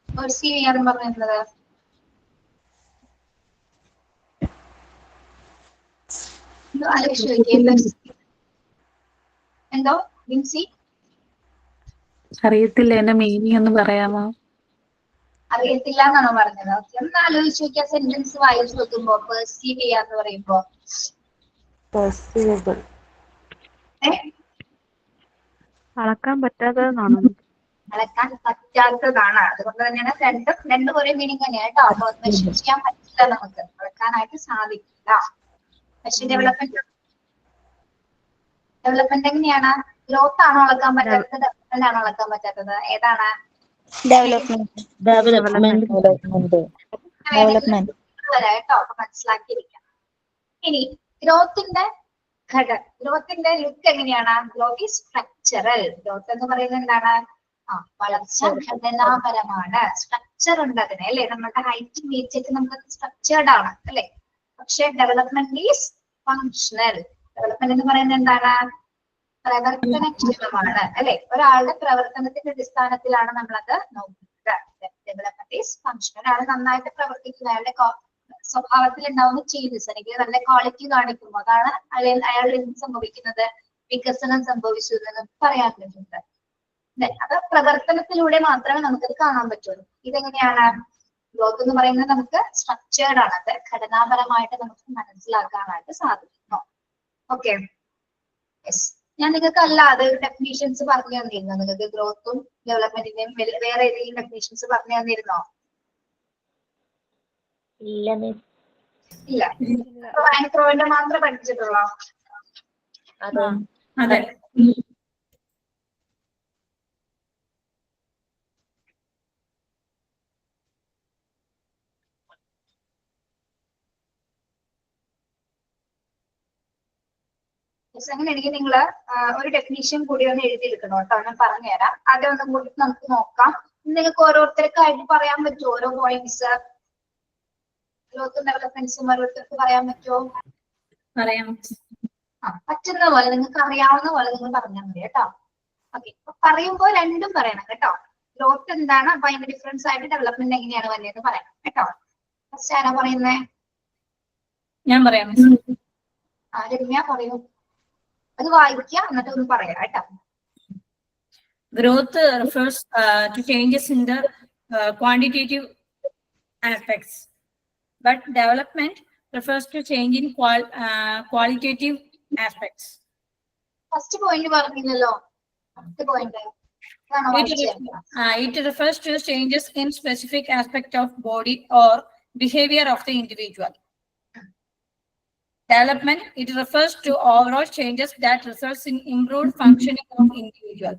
പെർസീവ് ചെയ്യാന്ന് പറയുന്നത് എന്തോ? വിൻസി അറിയത്തില്ല, എന്റെ മീനിങ് ഒന്ന് പറയാമോ? അറിയത്തില്ല എന്നാണോ പറഞ്ഞത്? ഒന്ന് ആലോചിച്ച് നോക്കിയാ സെന്റൻസ് വായിച്ചു നോക്കുമ്പോ പെർസീവ് ചെയ്യാന്ന് പറയുമ്പോ അളക്കാൻ പറ്റാത്തതെന്നാണോ? അളക്കാൻ പറ്റാത്തതാണ്. അതുകൊണ്ട് തന്നെയാണ് രണ്ടും ഒരേ മീനിങ് തന്നെയാണ് കേട്ടോ. അത് മെഷർ ചെയ്യാൻ പറ്റില്ല, നമുക്ക് അളക്കാനായിട്ട് സാധിക്കില്ല. പക്ഷെ ഡെവലപ്മെന്റ് എങ്ങനെയാണ്? ഗ്രോത്ത് ആണോ അളക്കാൻ പറ്റാത്തത്, ഡെവലപ്മെന്റ് ആണോ അളക്കാൻ പറ്റാത്തത്? ഏതാണ്? കേട്ടോ, അപ്പൊ മനസ്സിലാക്കിയിരിക്കാം. ഇനി ഗ്രോത്തിന്റെ ഗ്രോത്തിന്റെ ലുക്ക് എങ്ങനെയാണ്? Growth is structural. ഗ്രോത്ത് എന്ന് പറയുന്നത് എന്താണ്? വളർച്ച ഘടനാപരമാണ്. സ്ട്രക്ചർ ഉണ്ട് അതിന്, അല്ലെ? നമ്മുടെ ഹൈറ്റ് വെയിറ്റ് ഒക്കെ നമുക്ക് സ്ട്രക്ചേർഡ് ആണ്, അല്ലെ? പക്ഷെ ഡെവലപ്മെന്റ് ഈസ് ഫങ്ഷണൽ. ഡെവലപ്മെന്റ് എന്ന് പറയുന്നത് എന്താണ്? പ്രവർത്തനക്ഷമമാണ്, അല്ലെ? ഒരാളുടെ പ്രവർത്തനത്തിന്റെ അടിസ്ഥാനത്തിലാണ് നമ്മളത് നോക്കുന്നത്. Development is functional. ഒരാൾ നന്നായിട്ട് പ്രവർത്തിക്കുന്ന, അയാളുടെ സ്വഭാവത്തിൽ ഉണ്ടാവുന്ന ചേഞ്ചസ്, അല്ലെങ്കിൽ നല്ല ക്വാളിറ്റി കാണിക്കുമ്പോൾ അതാണ് അയാളുടെ എന്ത് സംഭവിക്കുന്നത്? വികസനം സംഭവിച്ചു എന്ന് പറയാൻ പറ്റുന്നത്. അത് പ്രവർത്തനത്തിലൂടെ മാത്രമേ നമുക്കത് കാണാൻ പറ്റുള്ളൂ. ഇതെങ്ങനെയാണ്? ഗ്രോത്ത് എന്ന് പറയുന്നത് നമുക്ക് സ്ട്രക്ചേർഡ് ആണ്, അത് ഘടനാപരമായിട്ട് നമുക്ക് മനസ്സിലാക്കാനായിട്ട് സാധിക്കുന്നു. Okay, yes. ഞാൻ നിങ്ങൾക്ക് അല്ലാതെ ഡെഫിനീഷൻസ് പറഞ്ഞു തന്നിരുന്നോ? നിങ്ങൾക്ക് ഗ്രോത്തും ഡെവലപ്മെന്റിന്റെയും വേറെ ഏതെങ്കിലും ഡെഫിനീഷൻസ് പറഞ്ഞു തന്നിരുന്നോ? ഇല്ല. വാൻക്രോവിന്റെ മാത്രമേ പഠിച്ചിട്ടുള്ളൂ? അതെ. അങ്ങനെയാണെങ്കിൽ നിങ്ങൾ ഒരു ഡെഫിനേഷൻ കൂടി ഒന്ന് എഴുതിയെടുക്കണം കേട്ടോ. ഞാൻ പറഞ്ഞുതരാം. ആദ്യം ഒന്നും കൂടി നമുക്ക് നോക്കാം. നിങ്ങൾക്ക് ഓരോരുത്തർക്കായിട്ട് പറയാൻ പറ്റുമോ ഓരോ പോയിന്റ്സ്? ഗ്രോത്തും ഡെവലപ്മെന്റ്സും ഓരോരുത്തർക്ക് പറയാൻ പറ്റുമോ? പറയാം. പറ്റുന്ന പോലെ, നിങ്ങൾക്ക് അറിയാവുന്ന പോലെ നിങ്ങൾ പറഞ്ഞാൽ മതി കേട്ടോ. ഓക്കെ, പറയുമ്പോൾ രണ്ടും പറയണം കേട്ടോ. ഗ്രോത്ത് എന്താണ്, അപ്പൊ അതിന്റെ ഡിഫറൻസ് ആയിട്ട് ഡെവലപ്മെന്റ് എങ്ങനെയാണ് വന്നതെന്ന് പറയണം കേട്ടോ. ഫസ്റ്റ് ആരാ പറയുന്നേ? ഞാൻ പറയാം. രമ്യ പറയൂ. അത് വായിക്കുക, എന്നിട്ട് ഒന്ന് പറയാം കേട്ടോ. Growth refers to changes in the quantitative aspects, but development refers to change in qualitative aspects. First point പറഞ്ഞില്ലല്ലോ. First point. It refers to changes in specific aspect of body or behavior of the individual. Development, it refers to overall changes that results in improved functioning of individual.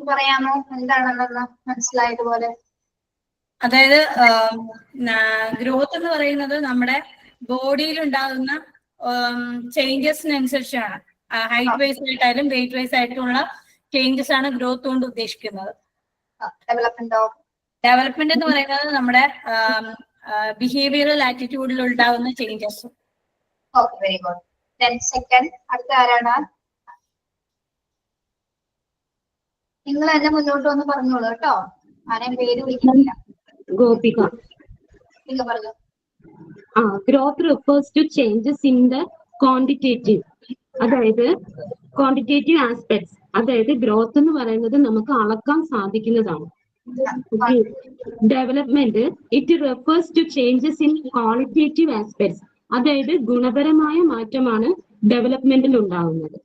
പറയാമോ എന്താണെന്ന് മനസ്സിലായതുപോലെ? അതായത് growth എന്ന് പറയുന്നത് നമ്മുടെ ബോഡിയിൽ ഉണ്ടാകുന്ന ചേഞ്ചസിനനുസരിച്ചാണ്. Height vice ആയിട്ടായാലും wait vice ആയിട്ടുള്ള changes ആണ് ഗ്രോത്ത് കൊണ്ട് ഉദ്ദേശിക്കുന്നത്. ഡെവലപ്മെന്റ് എന്ന് പറയുന്നത് നമ്മുടെ ബിഹേവിയറൽ ആറ്റിറ്റ്യൂഡിൽ ഉണ്ടാകുന്ന ചേഞ്ചസ്. Very good. സെക്കൻഡ് അടുത്ത ആരാണ്? നിങ്ങൾ എന്നെ മുന്നോട്ട് വന്ന് പറഞ്ഞോളൂ കേട്ടോ. ആരെയും പേര് വിളിക്കുന്നില്ല. ഗോപിക. നിങ്ങൾ പറഞ്ഞു. Growth refers to changes in the quantitative, അതായത് ക്വാണ്ടിറ്റേറ്റീവ് ആസ്പെക്ട്സ്. അതായത് ഗ്രോത്ത് എന്ന് പറയുന്നത് നമുക്ക് അളക്കാൻ സാധിക്കുന്നതാണ്. Development it refers to changes in qualitative aspects, അതായത് ഗുണപരമായ മാറ്റമാണ് ഡെവലപ്മെന്റിൽ ഉണ്ടാകുന്നത്.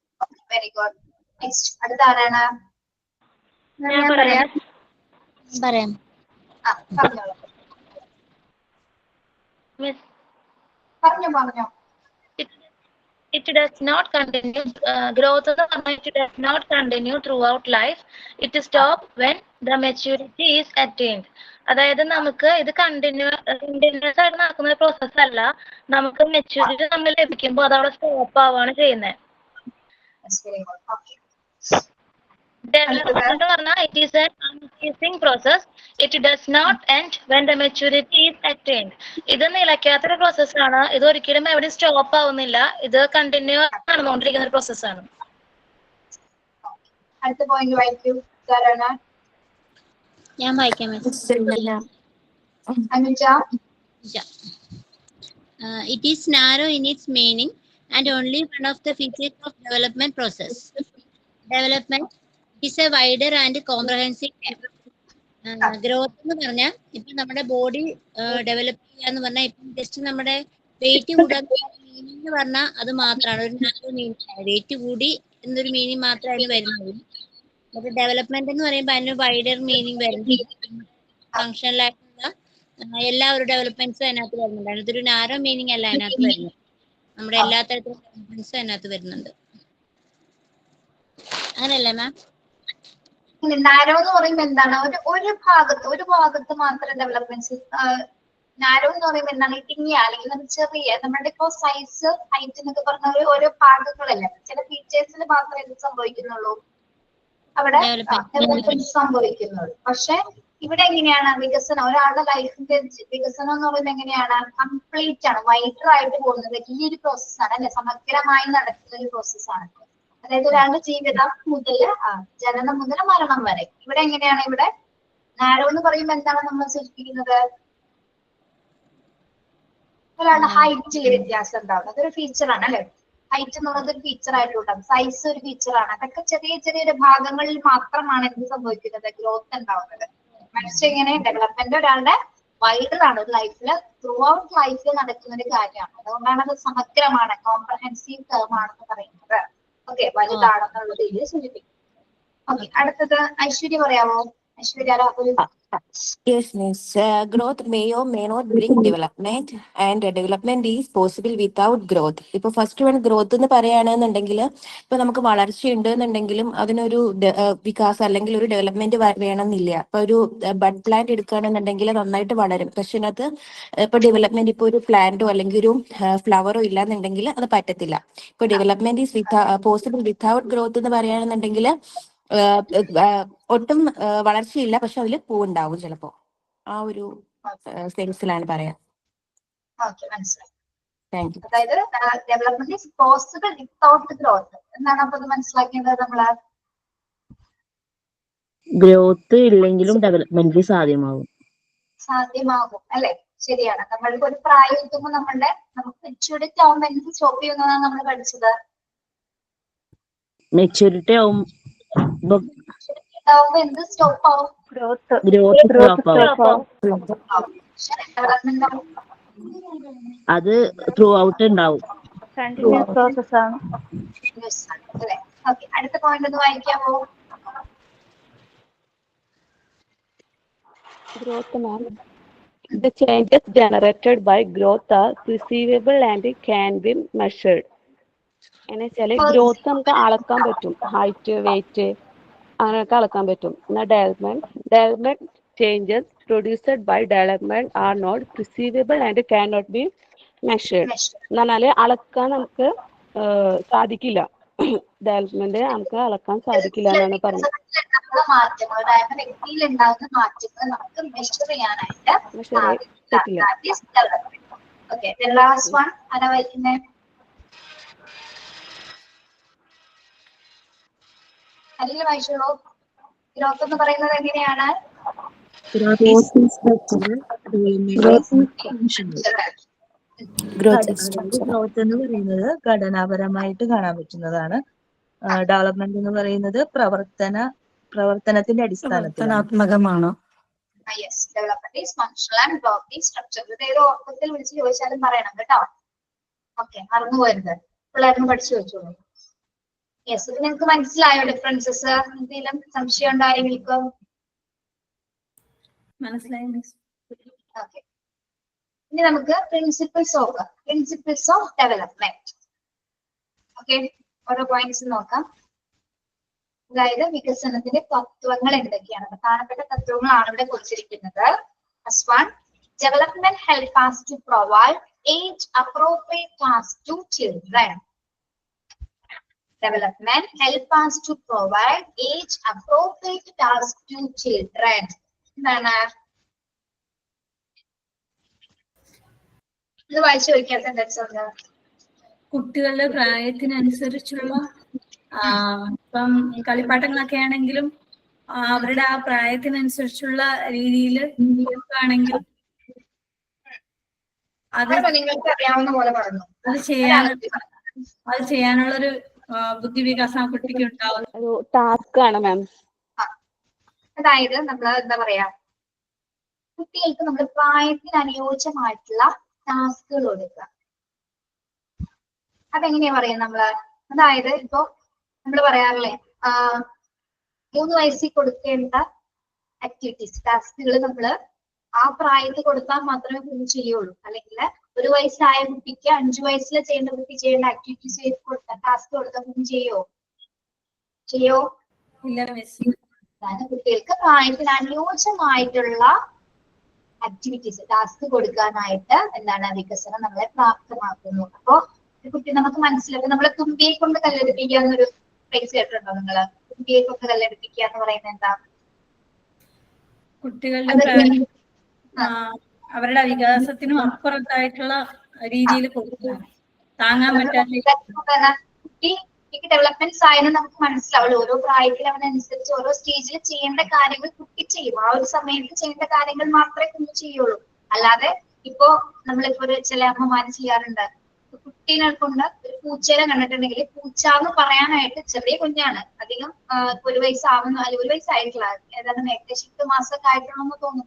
Very good. നെക്സ്റ്റ് അടുത്ത ആരാണ്? പറയാം. പറഞ്ഞോളൂ. പറഞ്ഞോ. It does not continue. Growth of the it does not continue throughout life. It stops when the maturity is attained. അതായത് നമുക്ക് ഇത് കണ്ടിന്യൂസ് ആയിട്ട് നടക്കുന്ന പ്രോസസ് അല്ല. നമുക്ക് മെച്യൂരിറ്റി നമ്മൾ ലഭിക്കുമ്പോൾ അതവിടെ സ്റ്റോപ്പ് ആവുകയാണ് ചെയ്യുന്നത്. Development എന്ന് പറഞ്ഞാൽ it is an unceasing process. It does not end when the maturity is attained. ഇത് നിലയ്ക്കാത്തൊരു പ്രോസസ്സാണ്. ഇത് ഒരിക്കലും എവിടെ സ്റ്റോപ്പ് ആവുന്നില്ല. ഇത് കണ്ടിന്യൂ നടന്നുകൊണ്ടിരിക്കുന്ന ഒരു പ്രോസസ്സാണ്. അടുത്ത പോയിന്റ് വായിക്കൂ. ഞാൻ വായിക്കാം. Anuja. It is narrow in its meaning and only one of the features of development process. Development is a wider and comprehensive term. Growth എന്ന് പറഞ്ഞാൽ ഇപ്പൊ നമ്മുടെ ബോഡി ഡെവലപ്പ് ചെയ്യാന്ന് പറഞ്ഞാൽ ഇപ്പം ജസ്റ്റ് നമ്മുടെ വെയിറ്റ് കൂടാൻ മീനിങ് എന്ന് പറഞ്ഞാൽ അത് മാത്രമാണ് ഒരു നാരോ മീനിങ്. വെയിറ്റ് കൂടി എന്നൊരു മീനിങ് മാത്രമേ അതിന് വരുന്നുള്ളൂ. പക്ഷെ ഡെവലപ്മെന്റ് എന്ന് പറയുമ്പോൾ അതിന് വൈഡർ മീനിങ് വരുന്നുണ്ട്. ഫങ്ഷണലായിട്ടുള്ള എല്ലാ ഒരു ഡെവലപ്മെന്റ്സും അതിനകത്ത് വരുന്നുണ്ട്. അതിനകത്തൊരു നാരോ മീനിങ് അല്ല അതിനകത്ത് വരുന്നത്. നമ്മുടെ എല്ലാ തരത്തിലുള്ള ഡെവലപ്മെന്റ്സും അതിനകത്ത് വരുന്നുണ്ട്. അങ്ങനെയല്ലേ മാം? നാരോ എന്ന് പറയുമ്പോൾ എന്താണ്? ഒരു ഭാഗത്ത് മാത്രം ഡെവലപ്മെന്റ്സ്. നാരോ എന്ന് പറയുമ്പോൾ എന്താണ്? ഇടുങ്ങിയ അല്ലെങ്കിൽ ചെറിയ നമ്മുടെ ഇപ്പോ സൈസ് ഹൈറ്റ് എന്നൊക്കെ പറഞ്ഞ ഓരോ ഭാഗങ്ങളല്ല, ചില ഫീച്ചേഴ്സിൽ മാത്രമേ ഇത് സംഭവിക്കുന്നുള്ളൂ, അവിടെ ഡെവലപ്മെന്റ് സംഭവിക്കുന്നുള്ളൂ. പക്ഷെ ഇവിടെ എങ്ങനെയാണ് വികസനം? ഒരാളുടെ ലൈഫിന്റെ വികസനം എന്ന് പറയുന്നത് എങ്ങനെയാണ്? കംപ്ലീറ്റ് ആണ്, വൈഡർ ആയിട്ട് പോകുന്നത്. വലിയൊരു പ്രോസസ്സാണ് അല്ലെ, സമഗ്രമായി നടക്കുന്ന ഒരു പ്രോസസ്സാണ്. അതായത് ഒരാളുടെ ജീവിതം മുതൽ ജനനം മുതൽ മരണം വരെ. ഇവിടെ എങ്ങനെയാണ്? ഇവിടെ നാരോ എന്ന് പറയുമ്പോൾ എന്താണ് നമ്മൾ സൂചിപ്പിക്കുന്നത്? ഒരാളുടെ ഹൈറ്റിൽ വ്യത്യാസം ഉണ്ടാവും. അതൊരു ഫീച്ചറാണ് അല്ലെ. ഹൈറ്റ് എന്നുള്ളത് ഒരു ഫീച്ചർ ആയിട്ടുണ്ടാവും, സൈസ് ഒരു ഫീച്ചറാണ്. അതൊക്കെ ചെറിയ ഭാഗങ്ങളിൽ മാത്രമാണ് എന്ത് സംഭവിക്കുന്നത്? ഗ്രോത്ത് ഉണ്ടാവുന്നത്. മനുഷ്യ ഇങ്ങനെ ഡെവലപ്മെന്റ് ഒരാളുടെ വൈഡറാണ്, ഒരു ലൈഫില് ത്രൂ ഔട്ട് ലൈഫിൽ നടക്കുന്ന ഒരു കാര്യമാണ്. അതുകൊണ്ടാണ് അത് സമഗ്രമാണ്, കോംപ്രഹെൻസീവ് ടേം ആണെന്ന് പറയുന്നത്. ഓക്കെ, വലുതാണെന്നുള്ള രീതിയിൽ സൂചിപ്പിക്കും. ഓക്കെ, അടുത്തത് ഐശ്വര്യ പറയാമോ? Aishwarya. Yes, miss. Growth may or may not bring development, and development is possible without growth. ഇപ്പൊ ഫസ്റ്റ് വൺ ഗ്രോത്ത് എന്ന് പറയുകയാണെന്നുണ്ടെങ്കിൽ ഇപ്പൊ നമുക്ക് വളർച്ചയുണ്ട് എന്നുണ്ടെങ്കിലും അതിനൊരു വികാസം അല്ലെങ്കിൽ ഒരു ഡെവലപ്മെന്റ് വേണമെന്നില്ല. ഇപ്പൊ ഒരു ബഡ് പ്ലാന്റ് എടുക്കുകയാണെന്നുണ്ടെങ്കിൽ നന്നായിട്ട് വളരും. പക്ഷെ അതിനകത്ത് ഇപ്പൊ ഡെവലപ്മെന്റ് ഇപ്പൊ ഒരു പ്ലാന്റോ അല്ലെങ്കിൽ ഒരു ഫ്ലവറോ ഇല്ലാന്നുണ്ടെങ്കിൽ അത് പറ്റത്തില്ല. ഇപ്പൊ development is possible without growth എന്ന് പറയുകയാണെന്നുണ്ടെങ്കിൽ ഒട്ടും വളർച്ചയില്ല, പക്ഷെ അതിൽ പൂവുണ്ടാവും ചിലപ്പോ. ആ ഒരു സെൻസിലാണ് പറയാം. അതായത് development is possible without growth എന്നാണ് അപ്പൊ മനസ്സിലാക്കേണ്ടത് നമ്മള്. ഗ്രോത്ത് ഇല്ലെങ്കിലും ഡെവലപ്മെന്റ് സാധ്യമാകും അല്ലെ? ശരിയാണ്. നമ്മൾക്ക് ഒരു പ്രായം എത്തുമ്പോൾ നമുക്ക് മെച്യൂരിറ്റി ആവുമ്പോൾ എന്ത് സ്റ്റോപ്പ് ചെയ്യുന്നതാണ് നമ്മൾ പഠിച്ചത്? മെച്യൂരിറ്റി ആവുമ്പോ എന്ത് സ്റ്റോപ്പ് ആവും? ഗ്രോത്ത്. അത് ത്രൂ ഔട്ട് ഉണ്ടാവും. കണ്ടിന്യൂസ് പ്രോസസ് ആണ്. ഓക്കെ, അടുത്ത പോയിന്റ് ഒന്ന് വായിക്കാമോ? Growth, ma'am. The changes generated by growth are perceivable and can be measured. എന്ന് വെച്ചാൽ ഗ്രോത്ത് നമുക്ക് അളക്കാൻ പറ്റും, ഹൈറ്റ്, വെയിറ്റ് അങ്ങനെയൊക്കെ അളക്കാൻ പറ്റും. എന്നാൽ development changes produced by development are not perceivable and cannot be measured എന്ന് പറഞ്ഞാല് അളക്കാൻ നമുക്ക് സാധിക്കില്ല. ഡെവലപ്മെന്റ് നമുക്ക് അളക്കാൻ സാധിക്കില്ല എന്നാണ് പറഞ്ഞത്. മാറ്റങ്ങൾ അതായത് വ്യക്തിയിൽ ഉണ്ടാകുന്ന മാറ്റങ്ങൾ നമുക്ക് മെഷർ ചെയ്യാനായിട്ട് പറ്റില്ല. ഓക്കെ, ലാസ്റ്റ് വൺ ആരാ വായിക്കുന്നേ? അല്ലെങ്കിൽ വായിച്ചോളൂ. ഗ്രോത്ത് എന്ന് പറയുന്നത് എങ്ങനെയാണ്? ഗ്രോത്ത് എന്ന് പറയുന്നത് ഘടനാപരമായിട്ട് കാണാൻ പറ്റുന്നതാണ്. ഡെവലപ്മെന്റ് എന്ന് പറയുന്നത് പ്രവർത്തനത്തിന്റെ പ്രവർത്തനാത്മകമാണ്. Yes, development is functional and block is structure. ഇത് ഏത് ഓർമ്മത്തിൽ വിളിച്ച് ചോദിച്ചാലും പറയണം കേട്ടോ. ഓക്കെ, മറന്നു പോരുത്, പിള്ളേർന്ന് പഠിച്ചു വെച്ചോളൂ. യെസ്, ഇത് നിങ്ങൾക്ക് മനസ്സിലായോ ഡിഫറൻസസ്? എന്തെങ്കിലും സംശയം ഉണ്ടായിരിക്കും? മനസ്സിലായി. ഓക്കെ, ഇനി നമുക്ക് പ്രിൻസിപ്പിൾസ് ഓഫ് ഡെവലപ്മെന്റ്. ഓക്കെ, ഓരോ പോയിന്റ്സ് നോക്കാം. അതായത് വികസനത്തിന്റെ തത്വങ്ങൾ എന്തൊക്കെയാണ്? പ്രധാനപ്പെട്ട തത്വങ്ങളാണ് ഇവിടെ കൊടുത്തിരിക്കുന്നത്. First one, development help us to provide age appropriate tasks to children. Development help us to provide age appropriate tasks to children. എന്താണ് ഇത് വായിച്ചു ചോദിക്കാത്ത എന്താ? കുട്ടികളുടെ പ്രായത്തിനനുസരിച്ചുള്ള ഇപ്പം കളിപ്പാട്ടങ്ങളൊക്കെ ആണെങ്കിലും അവരുടെ ആ പ്രായത്തിനനുസരിച്ചുള്ള രീതിയിൽ ആണെങ്കിലും അത് നിങ്ങൾക്ക് അറിയാവുന്ന പോലെ പറഞ്ഞു. അത് ചെയ്യാനുള്ളൊരു ബുദ്ധി വികാസം ആ കുട്ടിക്ക് ഉണ്ടാവും. ടാസ്ക് ആണ് മാം. അതായത് നമ്മൾ എന്താ പറയാ, കുട്ടികൾക്ക് നമ്മുടെ പ്രായത്തിന് അനുയോജ്യമായിട്ടുള്ള ടാസ്കുകൾ കൊടുക്കുക. അതെങ്ങനെയാ പറയാ നമ്മള്? അതായത് ഇപ്പൊ നമ്മൾ പറയാറില്ലേ, 3 വയസ്സിൽ കൊടുക്കേണ്ട ആക്ടിവിറ്റീസ് ടാസ്കുകൾ നമ്മള് ആ പ്രായത്തിൽ കൊടുത്താൽ മാത്രമേ കുഞ്ഞ് ചെയ്യുള്ളൂ. അല്ലെങ്കിൽ 1 വയസ്സായ കുട്ടിക്ക് 5 വയസ്സിൽ ചെയ്യേണ്ട കുട്ടി ചെയ്യേണ്ട ആക്ടിവിറ്റീസ് ടാസ്ക് കൊടുത്താൽ കുഞ്ഞ് ചെയ്യോ? അതായത് കുട്ടികൾക്ക് പ്രായത്തിന് അനുയോജ്യമായിട്ടുള്ള ആക്ടിവിറ്റീസ് ടാസ്ക് കൊടുക്കാനായിട്ട് എന്താണ് വികസനം നമ്മളെ പ്രാപ്തമാക്കുന്നു. അപ്പോ കുട്ടി നമുക്ക് മനസ്സിലാക്കും. നമ്മളെ തുമ്പിയെ കൊണ്ട് കല്ലെടുപ്പിക്കുക എന്നൊരു ഫ്രേസ് കേട്ടിട്ടുണ്ടോ നിങ്ങള്? തുമ്പിയെ കൊണ്ട് കല്ലെടുപ്പിക്കുക എന്ന് പറയുന്നത് എന്താ? കുട്ടികളുടെ അവരുടെ വികാസത്തിനും അപ്പുറത്തായിട്ടുള്ള രീതിയിൽ കൊടുക്കുക, താങ്ങാൻ പറ്റാത്ത കുട്ടിക്ക് ഡെവലപ്മെന്റ്സ് ആയെന്ന് നമുക്ക് മനസ്സിലാവുള്ളൂ. ഓരോ പ്രായത്തിൽ അവനനുസരിച്ച് ഓരോ സ്റ്റേജിൽ ചെയ്യേണ്ട കാര്യങ്ങൾ കുട്ടി ചെയ്യും. ആ ഒരു സമയത്ത് ചെയ്യേണ്ട കാര്യങ്ങൾ മാത്രമേ കുഞ്ഞ് ചെയ്യുള്ളൂ. അല്ലാതെ ഇപ്പോ നമ്മളിപ്പോ ചില അമ്മമാര് ചെയ്യാറുണ്ട്, കുട്ടീനെ കൊണ്ട് ഒരു പൂച്ചേനെ കണ്ടിട്ടുണ്ടെങ്കിൽ പൂച്ച എന്ന് പറയാനായിട്ട് ചെറിയ കുഞ്ഞാണ്, അധികം 1 വയസ്സാവുന്നു, അല്ലെങ്കിൽ 1 വയസ്സായിട്ടില്ല, ഏതാണ്ട് ഏകദേശം 8 മാസമൊക്കെ ആയിട്ടുള്ളതെന്ന് തോന്നുന്നു.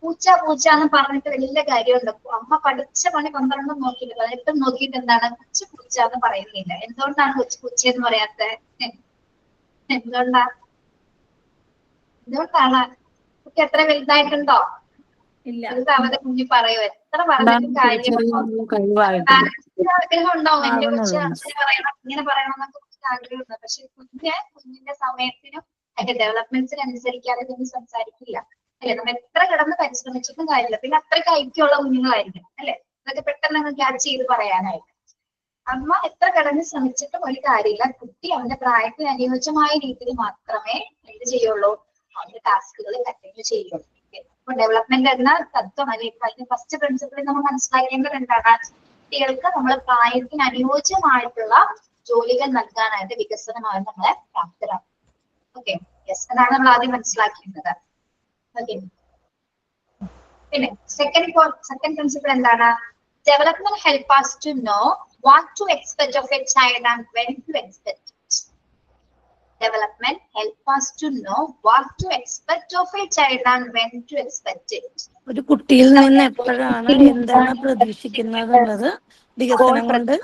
പൂച്ച എന്ന് പറഞ്ഞിട്ട് വലിയ കാര്യമുണ്ട്. അമ്മ പഠിച്ച പണി 12 നോക്കിയിട്ട് 18 നോക്കിയിട്ട് എന്താണ് കൊച്ചു പൂച്ച എന്ന് പറയുന്നില്ല. എന്തുകൊണ്ടാണ് കൊച്ചു പൂച്ച എന്ന് പറയാത്തത്? എന്തുകൊണ്ടാണ് കുട്ടി എത്ര വലുതായിട്ടുണ്ടോ? ഇല്ല. അവരുടെ കുഞ്ഞ് പറയൂ, എത്ര പറഞ്ഞിട്ടും കാര്യം ആഗ്രഹം ഉണ്ടാവും. എന്റെ കൊച്ചു അങ്ങനെ പറയണം ഇങ്ങനെ പറയണം എന്നൊക്കെ കുറിച്ച് ആഗ്രഹമുണ്ട്. പക്ഷെ കുഞ്ഞിന്റെ സമയത്തിനും അതിന്റെ ഡെവലപ്മെന്റ്സിനനുസരിക്കാതെ കുഞ്ഞ് സംസാരിക്കില്ല. അല്ലെ, നമ്മൾ എത്ര കിടന്ന് പരിശ്രമിച്ചിട്ടും കാര്യമില്ല. പിന്നെ അത്രയ്ക്ക് ഐക്യമുള്ള കുഞ്ഞുങ്ങളായിരിക്കും അല്ലെ, അതൊക്കെ പെട്ടെന്ന് അങ്ങ് ക്യാച്ച് ചെയ്ത് പറയാനായിട്ട്. അമ്മ എത്ര കിടന്ന് ശ്രമിച്ചിട്ടും ഒരു കാര്യമില്ല. കുട്ടി അവന്റെ പ്രായത്തിന് അനുയോജ്യമായ രീതിയിൽ മാത്രമേ എന്ത് ചെയ്യുള്ളൂ, അവന്റെ ടാസ്കുകൾ കണ്ടിന്യൂ ചെയ്യുള്ളൂ. അപ്പൊ ഡെവലപ്മെന്റ് എന്ന തത്വം അല്ലെങ്കിൽ അതിന്റെ ഫസ്റ്റ് പ്രിൻസിപ്പിൾ നമ്മൾ മനസ്സിലാക്കേണ്ടത് എന്താണ്? കുട്ടികൾക്ക് നമ്മൾ പ്രായത്തിന് അനുയോജ്യമായിട്ടുള്ള ജോലികൾ നൽകാനായിട്ട് വികസനമായി നമ്മളെ പ്രാപ്തരാക്കും. ഓക്കെ, യെസ്, അതാണ് നമ്മൾ ആദ്യം മനസ്സിലാക്കേണ്ടത്. ഓക്കെ, പിന്നെ സെക്കൻഡ് പ്രിൻസിപ്പിൾ എന്താണ്? Development help us to know what to expect of a child and when to expect it. Development help us to know what to expect of a child and when to expect it. ഒരു കുട്ടിയിൽ നിന്ന് എപ്പോഴാണ് എന്താണ് പ്രതീക്ഷിക്കുന്നത് എന്നുള്ളത് വികസനം കൊണ്ട്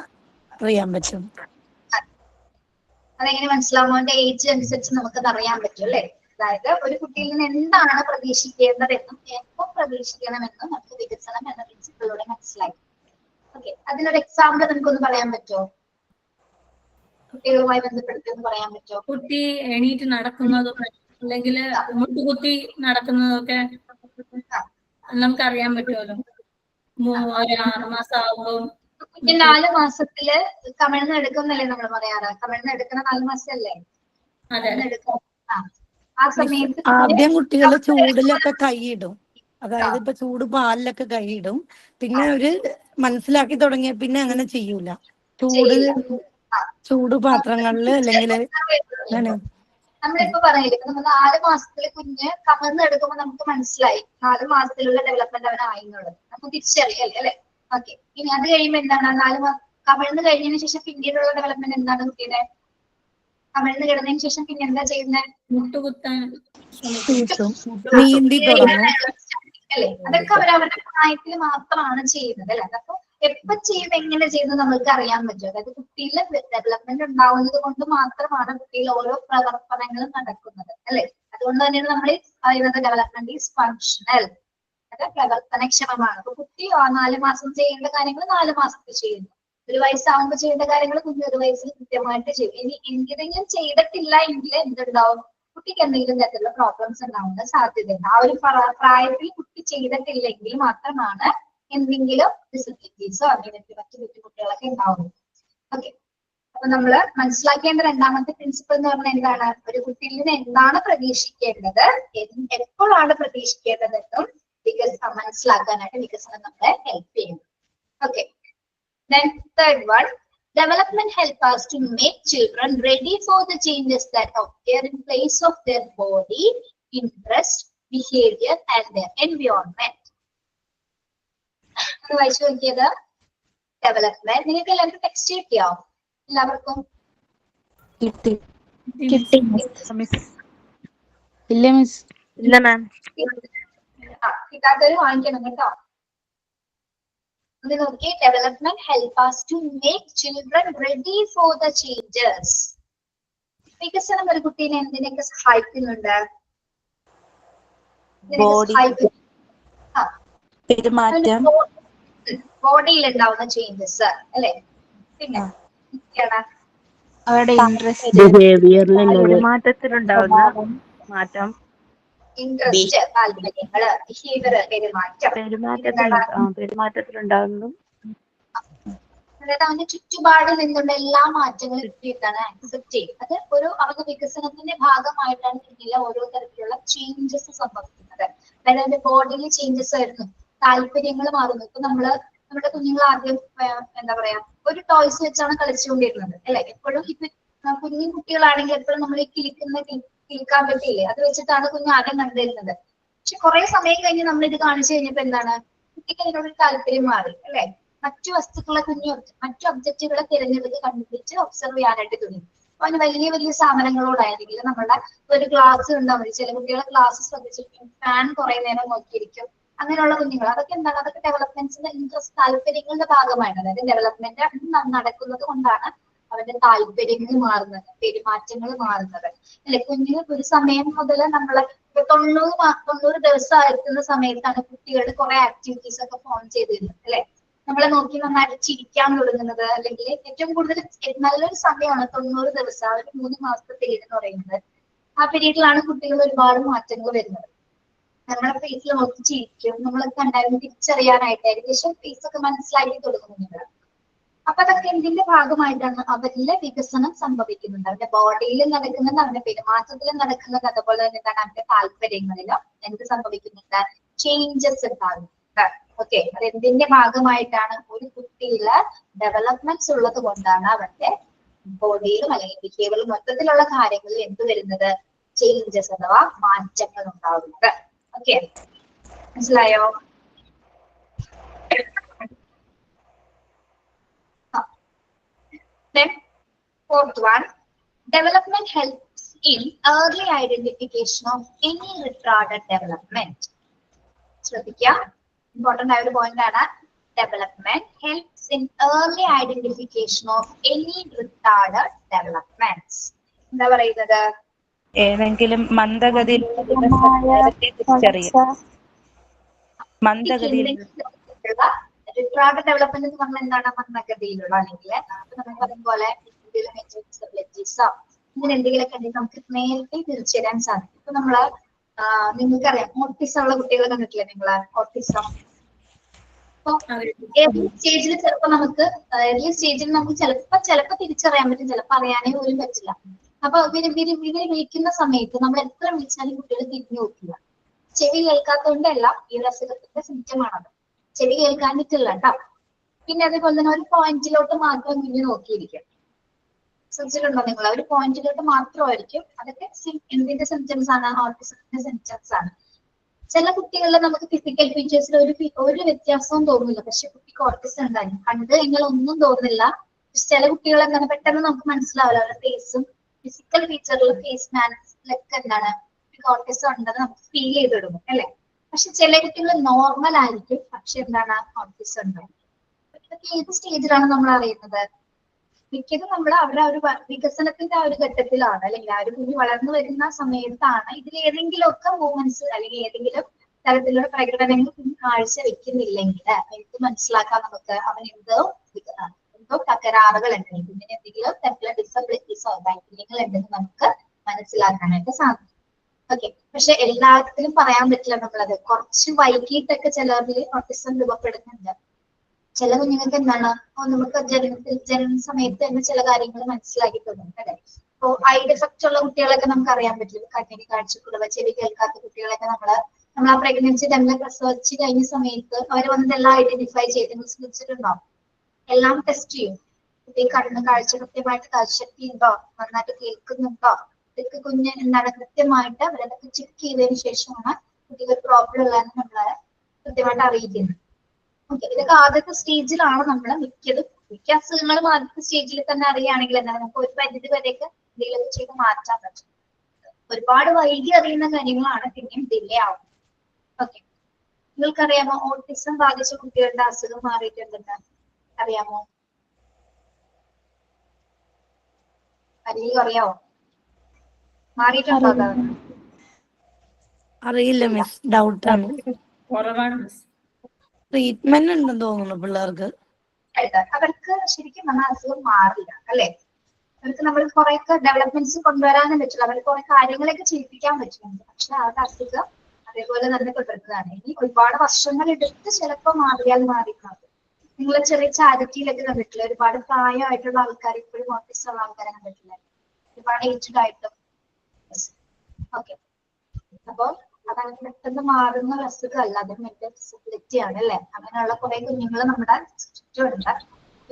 അറിയാൻ പറ്റും. അതെങ്ങനെ മനസ്സിലാവും? അവന്റെ ഏജ് അനുസരിച്ച് നമുക്കത് അറിയാൻ പറ്റും അല്ലെ. അതായത് ഒരു കുട്ടിയിൽ നിന്ന് എന്താണ് പ്രതീക്ഷിക്കേണ്ടതെന്നും എപ്പോൾ പ്രതീക്ഷിക്കണമെന്നും നമുക്ക് വികസനം എന്ന പ്രിൻസിപ്പിളിലൂടെ മനസ്സിലാക്കി. ഓക്കെ, അതിനൊരു എക്സാമ്പിൾ നമുക്കൊന്ന് പറയാൻ പറ്റുമോ? കുട്ടികളുമായി ബന്ധപ്പെടുത്തി പറയാൻ പറ്റുമോ? കുട്ടി എണീറ്റ് നടക്കുന്നതും അല്ലെങ്കിൽ മുട്ടുകുത്തി നടക്കുന്നതൊക്കെ നമുക്കറിയാൻ പറ്റുമല്ലോ. ഒരു 6 മാസം ആകുമ്പോൾ കുഞ്ഞ് 4 മാസത്തില് കമിഴ്ന്ന് എടുക്കുന്നല്ലേ നമ്മൾ പറയാറ്? കമിഴ്ന്ന് എടുക്കുന്ന 4 മാസമല്ലേ? ആ സമയത്ത് ആദ്യം കുട്ടികൾ ചൂടിലൊക്കെ കൈയിടും, അതായത് ഇപ്പൊ ചൂട് പാലിലൊക്കെ കൈയിടും, പിന്നെ ഒരു മനസ്സിലാക്കി തുടങ്ങിയ പിന്നെ അങ്ങനെ ചെയ്യൂല. ചൂട് പാത്രങ്ങളില് അല്ലെങ്കിൽ അങ്ങനെ. നമ്മളിപ്പോ പറയില്ലേ, നമ്മൾ 4 മാസത്തില് കുഞ്ഞ് കമർന്ന് എടുക്കുമ്പോൾ നമുക്ക് മനസ്സിലായി 4 മാസത്തിലുള്ള ഡെവലപ്മെന്റ് അവനായി എന്നുള്ളത് നമുക്ക് തിരിച്ചറിയാം അല്ലെ? ഓക്കെ. ഇനി അത് കഴിയുമ്പോൾ എന്താണ് 4 മാസം കമിഴ്ന്ന് കഴിഞ്ഞതിന് ശേഷം പിന്നീടുള്ള ഡെവലപ്മെന്റ് എന്താണ് കുട്ടിയുടെ? കമിഴ്ന്ന് കിടന്നതിന് ശേഷം പിന്നെ എന്താ ചെയ്യുന്നത്? മുട്ടുകുത്താൻ അല്ലെ? അതൊക്കെ അവരവരുടെ പ്രായത്തിൽ മാത്രമാണ് ചെയ്യുന്നത് അല്ലെ? അതൊക്കെ എപ്പോ ചെയ്യുന്നത്, എങ്ങനെ ചെയ്യുന്നത് നമ്മൾക്ക് അറിയാൻ പറ്റും. അതായത് കുട്ടിയിലെ ഡെവലപ്മെന്റ് ഉണ്ടാവുന്നത് കൊണ്ട് മാത്രമാണ് കുട്ടിയിൽ ഓരോ പ്രവർത്തനങ്ങളും നടക്കുന്നത് അല്ലെ? അതുകൊണ്ട് തന്നെയാണ് നമ്മൾ പറയുന്നത് ഡെവലപ്മെന്റ് ഈസ് ഫങ്ഷണൽ, അത് പ്രവർത്തനക്ഷമമാണ്. അപ്പൊ കുട്ടി 4 മാസം ചെയ്യേണ്ട കാര്യങ്ങൾ 4 മാസത്തിൽ ചെയ്യുന്നു. 1 വയസ്സാകുമ്പോൾ ചെയ്യേണ്ട കാര്യങ്ങൾ കുഞ്ഞ് 1 വയസ്സിൽ കൃത്യമായിട്ട് ചെയ്യും. ഇനി എന്തെങ്കിലും ചെയ്തിട്ടില്ല എങ്കിൽ എന്തുണ്ടാവും? കുട്ടിക്ക് എന്തെങ്കിലും തരത്തിലുള്ള പ്രോബ്ലംസ് ഉണ്ടാവുന്ന സാധ്യതയുണ്ട്. ആ ഒരു പ്രായത്തിൽ കുട്ടി ചെയ്തിട്ടില്ലെങ്കിൽ മാത്രമാണ് എന്തെങ്കിലും ഡിസബിലിറ്റീസോ അങ്ങനത്തെ മറ്റു ബുദ്ധിമുട്ടുകളൊക്കെ ഉണ്ടാവുന്നത്. ഓക്കെ. അപ്പൊ നമ്മള് മനസ്സിലാക്കേണ്ട രണ്ടാമത്തെ പ്രിൻസിപ്പിൾ എന്ന് പറഞ്ഞാൽ എന്താണ്? ഒരു കുട്ടിയിൽ നിന്ന് എന്താണ് പ്രതീക്ഷിക്കേണ്ടത്, എപ്പോഴാണ് പ്രതീക്ഷിക്കേണ്ടതെന്നും മനസ്സിലാക്കാനായിട്ട് വികസനം നമ്മളെ ഹെൽപ്പ് ചെയ്യുന്നു. Okay. Then third one, development help us to make children ready for the changes that occur in place of their body, interest, behavior and their environment. വായിച്ചു നോക്കിയത് ഡെവലപ്മെന്റ്. നിങ്ങൾക്ക് എല്ലാവർക്കും ടെക്സ്റ്റ് കിട്ടിയോ? എല്ലാവർക്കും ഇല്ല മിസ്. ഇല്ല മാം. കിട്ടാത്തവര് വാങ്ങിക്കണം കേട്ടോ. നോക്കി, development help us to make children ready for the changes. വികസനം ഒരു കുട്ടീനെ എന്തിനൊക്കെ സഹായിക്കുന്നുണ്ട്? ബോഡിയിൽ ഉണ്ടാവുന്ന ചേഞ്ചസ് അല്ലെ? പിന്നെ അവരുടെ ഇൻട്രസ്റ്റ്, പെരുമാറ്റത്തിലുണ്ടാവുന്ന മാറ്റം, ഇൻട്രസ്റ്റ്, താല്പര്യങ്ങള്, ബിഹേവിയർ, പെരുമാറ്റത്തിലുണ്ടാകുന്നു. അതായത് അവന്റെ ചുറ്റുപാടിൽ നിന്നുള്ള എല്ലാ മാറ്റങ്ങളും കിട്ടിയിട്ടാണ് അക്സെപ്റ്റ് ചെയ്യുന്നത്. അത് ഒരു അവരുടെ വികസനത്തിന്റെ ഭാഗമായിട്ടാണ് പിന്നിലെ ഓരോ തരത്തിലുള്ള ചേഞ്ചസ് സംഭവിക്കുന്നത്. അതായത് അവന്റെ ബോഡിയിൽ ചേഞ്ചസ് വരുന്നു, താല്പര്യങ്ങൾ മാറുന്നു. ഇപ്പൊ നമ്മുടെ കുഞ്ഞുങ്ങൾ ആദ്യം എന്താ പറയാ, ഒരു ടോയ്സ് വെച്ചാണ് കളിച്ചുകൊണ്ടിരുന്നത് അല്ലെ? എപ്പോഴും ഇപ്പൊ കുഞ്ഞു കുട്ടികളാണെങ്കിൽ എപ്പോഴും നമ്മൾ ഈ കിളിക്കാൻ പറ്റിയില്ലേ, അത് വെച്ചിട്ടാണ് കുഞ്ഞ് ആദ്യം കണ്ടിരുന്നത്. പക്ഷെ കുറെ സമയം കഴിഞ്ഞ് നമ്മൾ ഇത് കാണിച്ചു കഴിഞ്ഞപ്പോ എന്താണ്, കുട്ടിക്ക് അതിനോട് താല്പര്യം മാറി അല്ലെ? മറ്റു വസ്തുക്കളെ മറ്റു ഒബ്ജക്റ്റുകളെ തിരഞ്ഞെടുത്ത് കണ്ടുപിടിച്ച് ഒബ്സർവ് ചെയ്യാനായിട്ട് തുടങ്ങി. അപ്പൊ അതിന് വലിയ വലിയ സാധനങ്ങളോടായിരിക്കില്ല. നമ്മുടെ ഒരു ക്ലാസ് ഉണ്ടാവും, ചില കുട്ടികളെ ക്ലാസ് ശ്രദ്ധിച്ചിരിക്കും, ഫാൻ കുറെ നേരം നോക്കിയിരിക്കും, അങ്ങനെയുള്ള കുഞ്ഞുങ്ങൾ. അതൊക്കെ എന്താണ്? അതൊക്കെ ഡെവലപ്മെന്റ്സിന്റെ ഇൻട്രസ്റ്റ്, താല്പര്യങ്ങളുടെ ഭാഗമായിട്ട്, അതായത് ഡെവലപ്മെന്റ് നടക്കുന്നത് കൊണ്ടാണ് അവരുടെ താല്പര്യങ്ങൾ മാറുന്നത്, പെരുമാറ്റങ്ങൾ മാറുന്നത് അല്ലെ? കുഞ്ഞുങ്ങൾക്ക് ഒരു സമയം മുതൽ നമ്മള് 90 ദിവസം എത്തുന്ന സമയത്താണ് കുട്ടികൾ കുറെ ആക്ടിവിറ്റീസ് ഒക്കെ ഫോം ചെയ്തിരുന്നത് അല്ലെ? നമ്മളെ നോക്കി നന്നായിട്ട് ചിരിക്കാൻ തുടങ്ങുന്നത്, അല്ലെങ്കിൽ ഏറ്റവും കൂടുതൽ നല്ലൊരു സമയമാണ് 90 ദിവസം, ആ ഒരു 3 മാസത്തെ പീരീഡ് എന്ന് പറയുന്നത്. ആ പീരീഡിലാണ് കുട്ടികൾ ഒരുപാട് മാറ്റങ്ങൾ വരുന്നത്. നമ്മളെ ഫേസിൽ നോക്കി ചിരിക്കും, നമ്മളെ കണ്ടാലും തിരിച്ചറിയാനായിട്ട് ഏകദേശം ഫേസ് ഒക്കെ മനസ്സിലാക്കി തുടങ്ങുന്നുണ്ട്. അപ്പൊ അതൊക്കെ എന്തിന്റെ ഭാഗമായിട്ടാണ്? അവരിലെ വികസനം സംഭവിക്കുന്നുണ്ട്. അവരുടെ ബോഡിയിൽ നടക്കുന്നത്, അവരുടെ പെരുമാറ്റത്തിൽ നടക്കുന്നത്, അതുപോലെ തന്നെ എന്താണ് അവരുടെ താല്പര്യങ്ങളിലും എന്ത് സംഭവിക്കുന്നുണ്ട്? ചേഞ്ചസ് ഉണ്ടാകുന്നുണ്ട്. ഓക്കെ. അത് എന്തിന്റെ ഭാഗമായിട്ടാണ്? ഒരു കുട്ടിയിലെ ഡെവലപ്മെന്റ്സ് ഉള്ളത് കൊണ്ടാണ് അവരുടെ ബോഡിയിലും അല്ലെങ്കിൽ ബിഹേവിയറിലും മൊത്തത്തിലുള്ള കാര്യങ്ങളിൽ എന്ത് വരുന്നത്? ചേഞ്ചസ് അഥവാ മാറ്റങ്ങൾ ഉണ്ടാകുന്നത്. ഓക്കെ, മനസ്സിലായോ? Then fourth one, development helps in early identification of any retarded development. ശ്രദ്ധിക്കുക, ഇമ്പോർട്ടന്റ് ആയ ഒരു പോയിന്റ് ആണ്. Development helps in early identification of any retarded developments. എന്താ പറയുന്നത്? ഏതെങ്കിലും മന്ദഗതിയിൽ റിട്ടാർഡ് ഡെവലപ്മെന്റ് എന്ന് പറഞ്ഞാൽ എന്താണ്? മന്ദഗതിയിലുള്ള, അല്ലെങ്കിൽ നമ്മൾ പറയും പോലെ ഡിസബിലിറ്റീസോ ഇങ്ങനെ എന്തെങ്കിലുമൊക്കെ ഉണ്ടെങ്കിൽ നമുക്ക് നേരത്തെ തിരിച്ചറിയാൻ സാധിക്കും. ഇപ്പൊ നിങ്ങൾക്കറിയാം ഓട്ടിസം ഉള്ള കുട്ടികളെ കണ്ടിട്ടില്ലേ നിങ്ങള്? ഓട്ടിസം അപ്പൊ ഏർലി സ്റ്റേജിൽ ചിലപ്പോൾ നമുക്ക് ചിലപ്പോൾ തിരിച്ചറിയാൻ പറ്റും, ചിലപ്പോൾ അറിയാനേ പോലും പറ്റില്ല. അപ്പൊ ഇവര് വിളിക്കുന്ന സമയത്ത് നമ്മൾ എത്ര വിളിച്ചാലും കുട്ടികൾ തിരിഞ്ഞു നോക്കില്ല. ചെവി കേൾക്കാത്തതുകൊണ്ടല്ല, ഈ ഒരു അസുഖത്തിന്റെ സിംറ്റം ആണത്. ചെവി കേൾക്കാനിട്ടില്ല കേട്ടോ. പിന്നെ അതേപോലെ തന്നെ ഒരു പോയിന്റിലോട്ട് മാത്രം കുഞ്ഞു നോക്കിയിരിക്കും. ശ്രദ്ധിച്ചിട്ടുണ്ടോ നിങ്ങൾ? ഒരു പോയിന്റിലോട്ട് മാത്രമായിരിക്കും. അതൊക്കെ എന്തിന്റെ സിംറ്റംസ് ആണ്? ഓട്ടിസത്തിന്റെ സിംറ്റംസ് ആണ്. ചില കുട്ടികളിൽ നമുക്ക് ഫിസിക്കൽ ഫീച്ചേഴ്സിൽ ഒരു വ്യത്യാസവും തോന്നില്ല, പക്ഷെ കുട്ടിക്ക് ഓട്ടിസം ഉണ്ടായിരുന്നു. കണ്ടു കഴിഞ്ഞാൽ ഒന്നും തോന്നില്ല. പക്ഷെ ചില കുട്ടികൾ എന്താണ് പെട്ടെന്ന് നമുക്ക് മനസ്സിലാവില്ല, അവരുടെ ഫേസും ഫിസിക്കൽ ഫീച്ചറിലും ഫേസ് മാനസിലൊക്കെ എന്താണ് ഓട്ടിസം ഉണ്ടെന്ന് നമുക്ക് ഫീൽ ചെയ്ത് തുടങ്ങും അല്ലെ. പക്ഷെ ചില കുട്ടികൾ നോർമൽ ആയിരിക്കും, പക്ഷെ എന്താണ് ഓട്ടിസം ഉണ്ടാവും. ഇതൊക്കെ ഏത് സ്റ്റേജിലാണ് നമ്മൾ അറിയുന്നത്? മിക്കതും നമ്മൾ അവരുടെ ഒരു വികസനത്തിന്റെ ആ ഒരു ഘട്ടത്തിലാണ്, അല്ലെങ്കിൽ ആ ഒരു കുഞ്ഞ് വളർന്നു വരുന്ന സമയത്താണ് ഇതിൽ ഏതെങ്കിലുമൊക്കെ മൂവ്മെന്റ്സ് അല്ലെങ്കിൽ ഏതെങ്കിലും തരത്തിലുള്ള പ്രകടനങ്ങൾ കുഞ്ഞ് കാഴ്ച വെക്കുന്നില്ലെങ്കിൽ എന്ത് മനസ്സിലാക്കാം നമുക്ക്? അവൻ എന്തോ തകരാറുകൾ ഉണ്ടെങ്കിൽ, കുഞ്ഞിന് എന്തെങ്കിലും തരത്തിലുള്ള ഡിസബിലിറ്റീസോ വൈകല്യങ്ങൾ ഉണ്ടെന്ന് നമുക്ക് മനസ്സിലാക്കാനായിട്ട് സാധിക്കും. ഓക്കെ, പക്ഷെ എല്ലാത്തിലും പറയാൻ പറ്റില്ല നമ്മളത്. കുറച്ച് വൈകിട്ടൊക്കെ ചിലരിൽ ഓട്ടിസം രൂപപ്പെടുന്നുണ്ട്. ചില കുഞ്ഞുങ്ങൾക്ക് എന്താണ് നമുക്ക് ജനന സമയത്ത് തന്നെ ചില കാര്യങ്ങൾ മനസ്സിലാക്കി തുടങ്ങും അല്ലെ. ഇപ്പൊ ഐ ഡിഫക്റ്റ് ഉള്ള കുട്ടികളൊക്കെ നമുക്ക് അറിയാൻ പറ്റില്ല. കണ്ണിന് കാഴ്ചക്കുറവ്, ചെവി കേൾക്കാത്ത കുട്ടികളൊക്കെ നമ്മൾ ആ പ്രഗ്നൻസി തന്നെ പ്രസവിച്ച് കഴിഞ്ഞ സമയത്ത് അവർ വന്നതെല്ലാം ഐഡന്റിഫൈ ചെയ്ത് ശ്രദ്ധിച്ചിട്ടുണ്ടാവും. എല്ലാം ടെസ്റ്റ് ചെയ്യും. കുട്ടി കണ്ണ് കാഴ്ച കൃത്യമായിട്ട് കാഴ്ചശക്തി ഉണ്ടോ, നന്നായിട്ട് കേൾക്കുന്നുണ്ടോ, ഇതൊക്കെ കുഞ്ഞ് എന്താണ് കൃത്യമായിട്ട് അവരതൊക്കെ ചെക്ക് ചെയ്തതിനു ശേഷമാണ് കുട്ടിക്ക് പ്രോബ്ലം ഉള്ളതെന്ന് നമ്മളെ കൃത്യമായിട്ട് അറിയിക്കുന്നത്. ഓക്കെ, ഇതൊക്കെ ആദ്യത്തെ സ്റ്റേജിലാണ് നമ്മൾ മിക്ക അസുഖങ്ങളും ആദ്യത്തെ സ്റ്റേജിൽ തന്നെ അറിയുകയാണെങ്കിൽ എന്താണ് നമുക്ക് ഒരു പരിധി വരെയൊക്കെ എന്തെങ്കിലുമൊക്കെ ചെയ്ത് മാറ്റാൻ പറ്റും. ഒരുപാട് വൈകി അറിയുന്ന കാര്യങ്ങളാണ് പിന്നെയും ഡിലേ ആവും. ഓക്കെ, നിങ്ങൾക്കറിയാമോ ഓട്ടിസം ബാധിച്ച കുട്ടികളുടെ അസുഖം മാറിയിട്ടുണ്ടെന്ന് അറിയാമോ? അല്ലെങ്കിൽ അറിയാമോ? മാറിയിട്ടുണ്ടോ? അറിയില്ല മിസ്, ഡൗട്ടാണ്. കുറവാണ്. ട്രീറ്റ്മെന്റ് ഉണ്ടെന്ന് തോന്നുന്നു പിള്ളേർക്ക്. അവർക്ക് ശരിക്കും നമ്മൾ അസുഖം മാറില്ല അല്ലെ. അവർക്ക് നമ്മൾ കുറെയൊക്കെ ഡെവലപ്മെന്റ്സ് കൊണ്ടുവരാനും പറ്റില്ല, അവർക്ക് കുറെ കാര്യങ്ങളൊക്കെ ചെയ്യിപ്പിക്കാൻ പറ്റുന്നുണ്ട്. പക്ഷെ അവരുടെ അസുഖം അതേപോലെ തന്നെ തുടരുന്നതാണ്. ഇനി ഒരുപാട് വർഷങ്ങൾ എടുത്ത് ചിലപ്പോൾ മാറിയാൽ മാറിക്കാറും. നിങ്ങൾ ചെറിയ ചാരിറ്റിയിലൊക്കെ കണ്ടിട്ടില്ല, ഒരുപാട് പ്രായമായിട്ടുള്ള ആൾക്കാർ ഇപ്പോഴും ഓട്ടിസം ഉള്ള ആൾക്കാരെ കണ്ടിട്ടില്ല, ഒരുപാട് ഏജ്ഡ് ആയിട്ടും. ഓക്കെ, അപ്പൊ അതങ്ങനെ പെട്ടെന്ന് മാറുന്ന ഒരു അസുഖമല്ല, അത് മെന്റൽ ഡിസബിലിറ്റി ആണ് അല്ലെ. അങ്ങനെയുള്ള കുറെ കുഞ്ഞുങ്ങൾ നമ്മുടെ ചുറ്റുമുണ്ട്.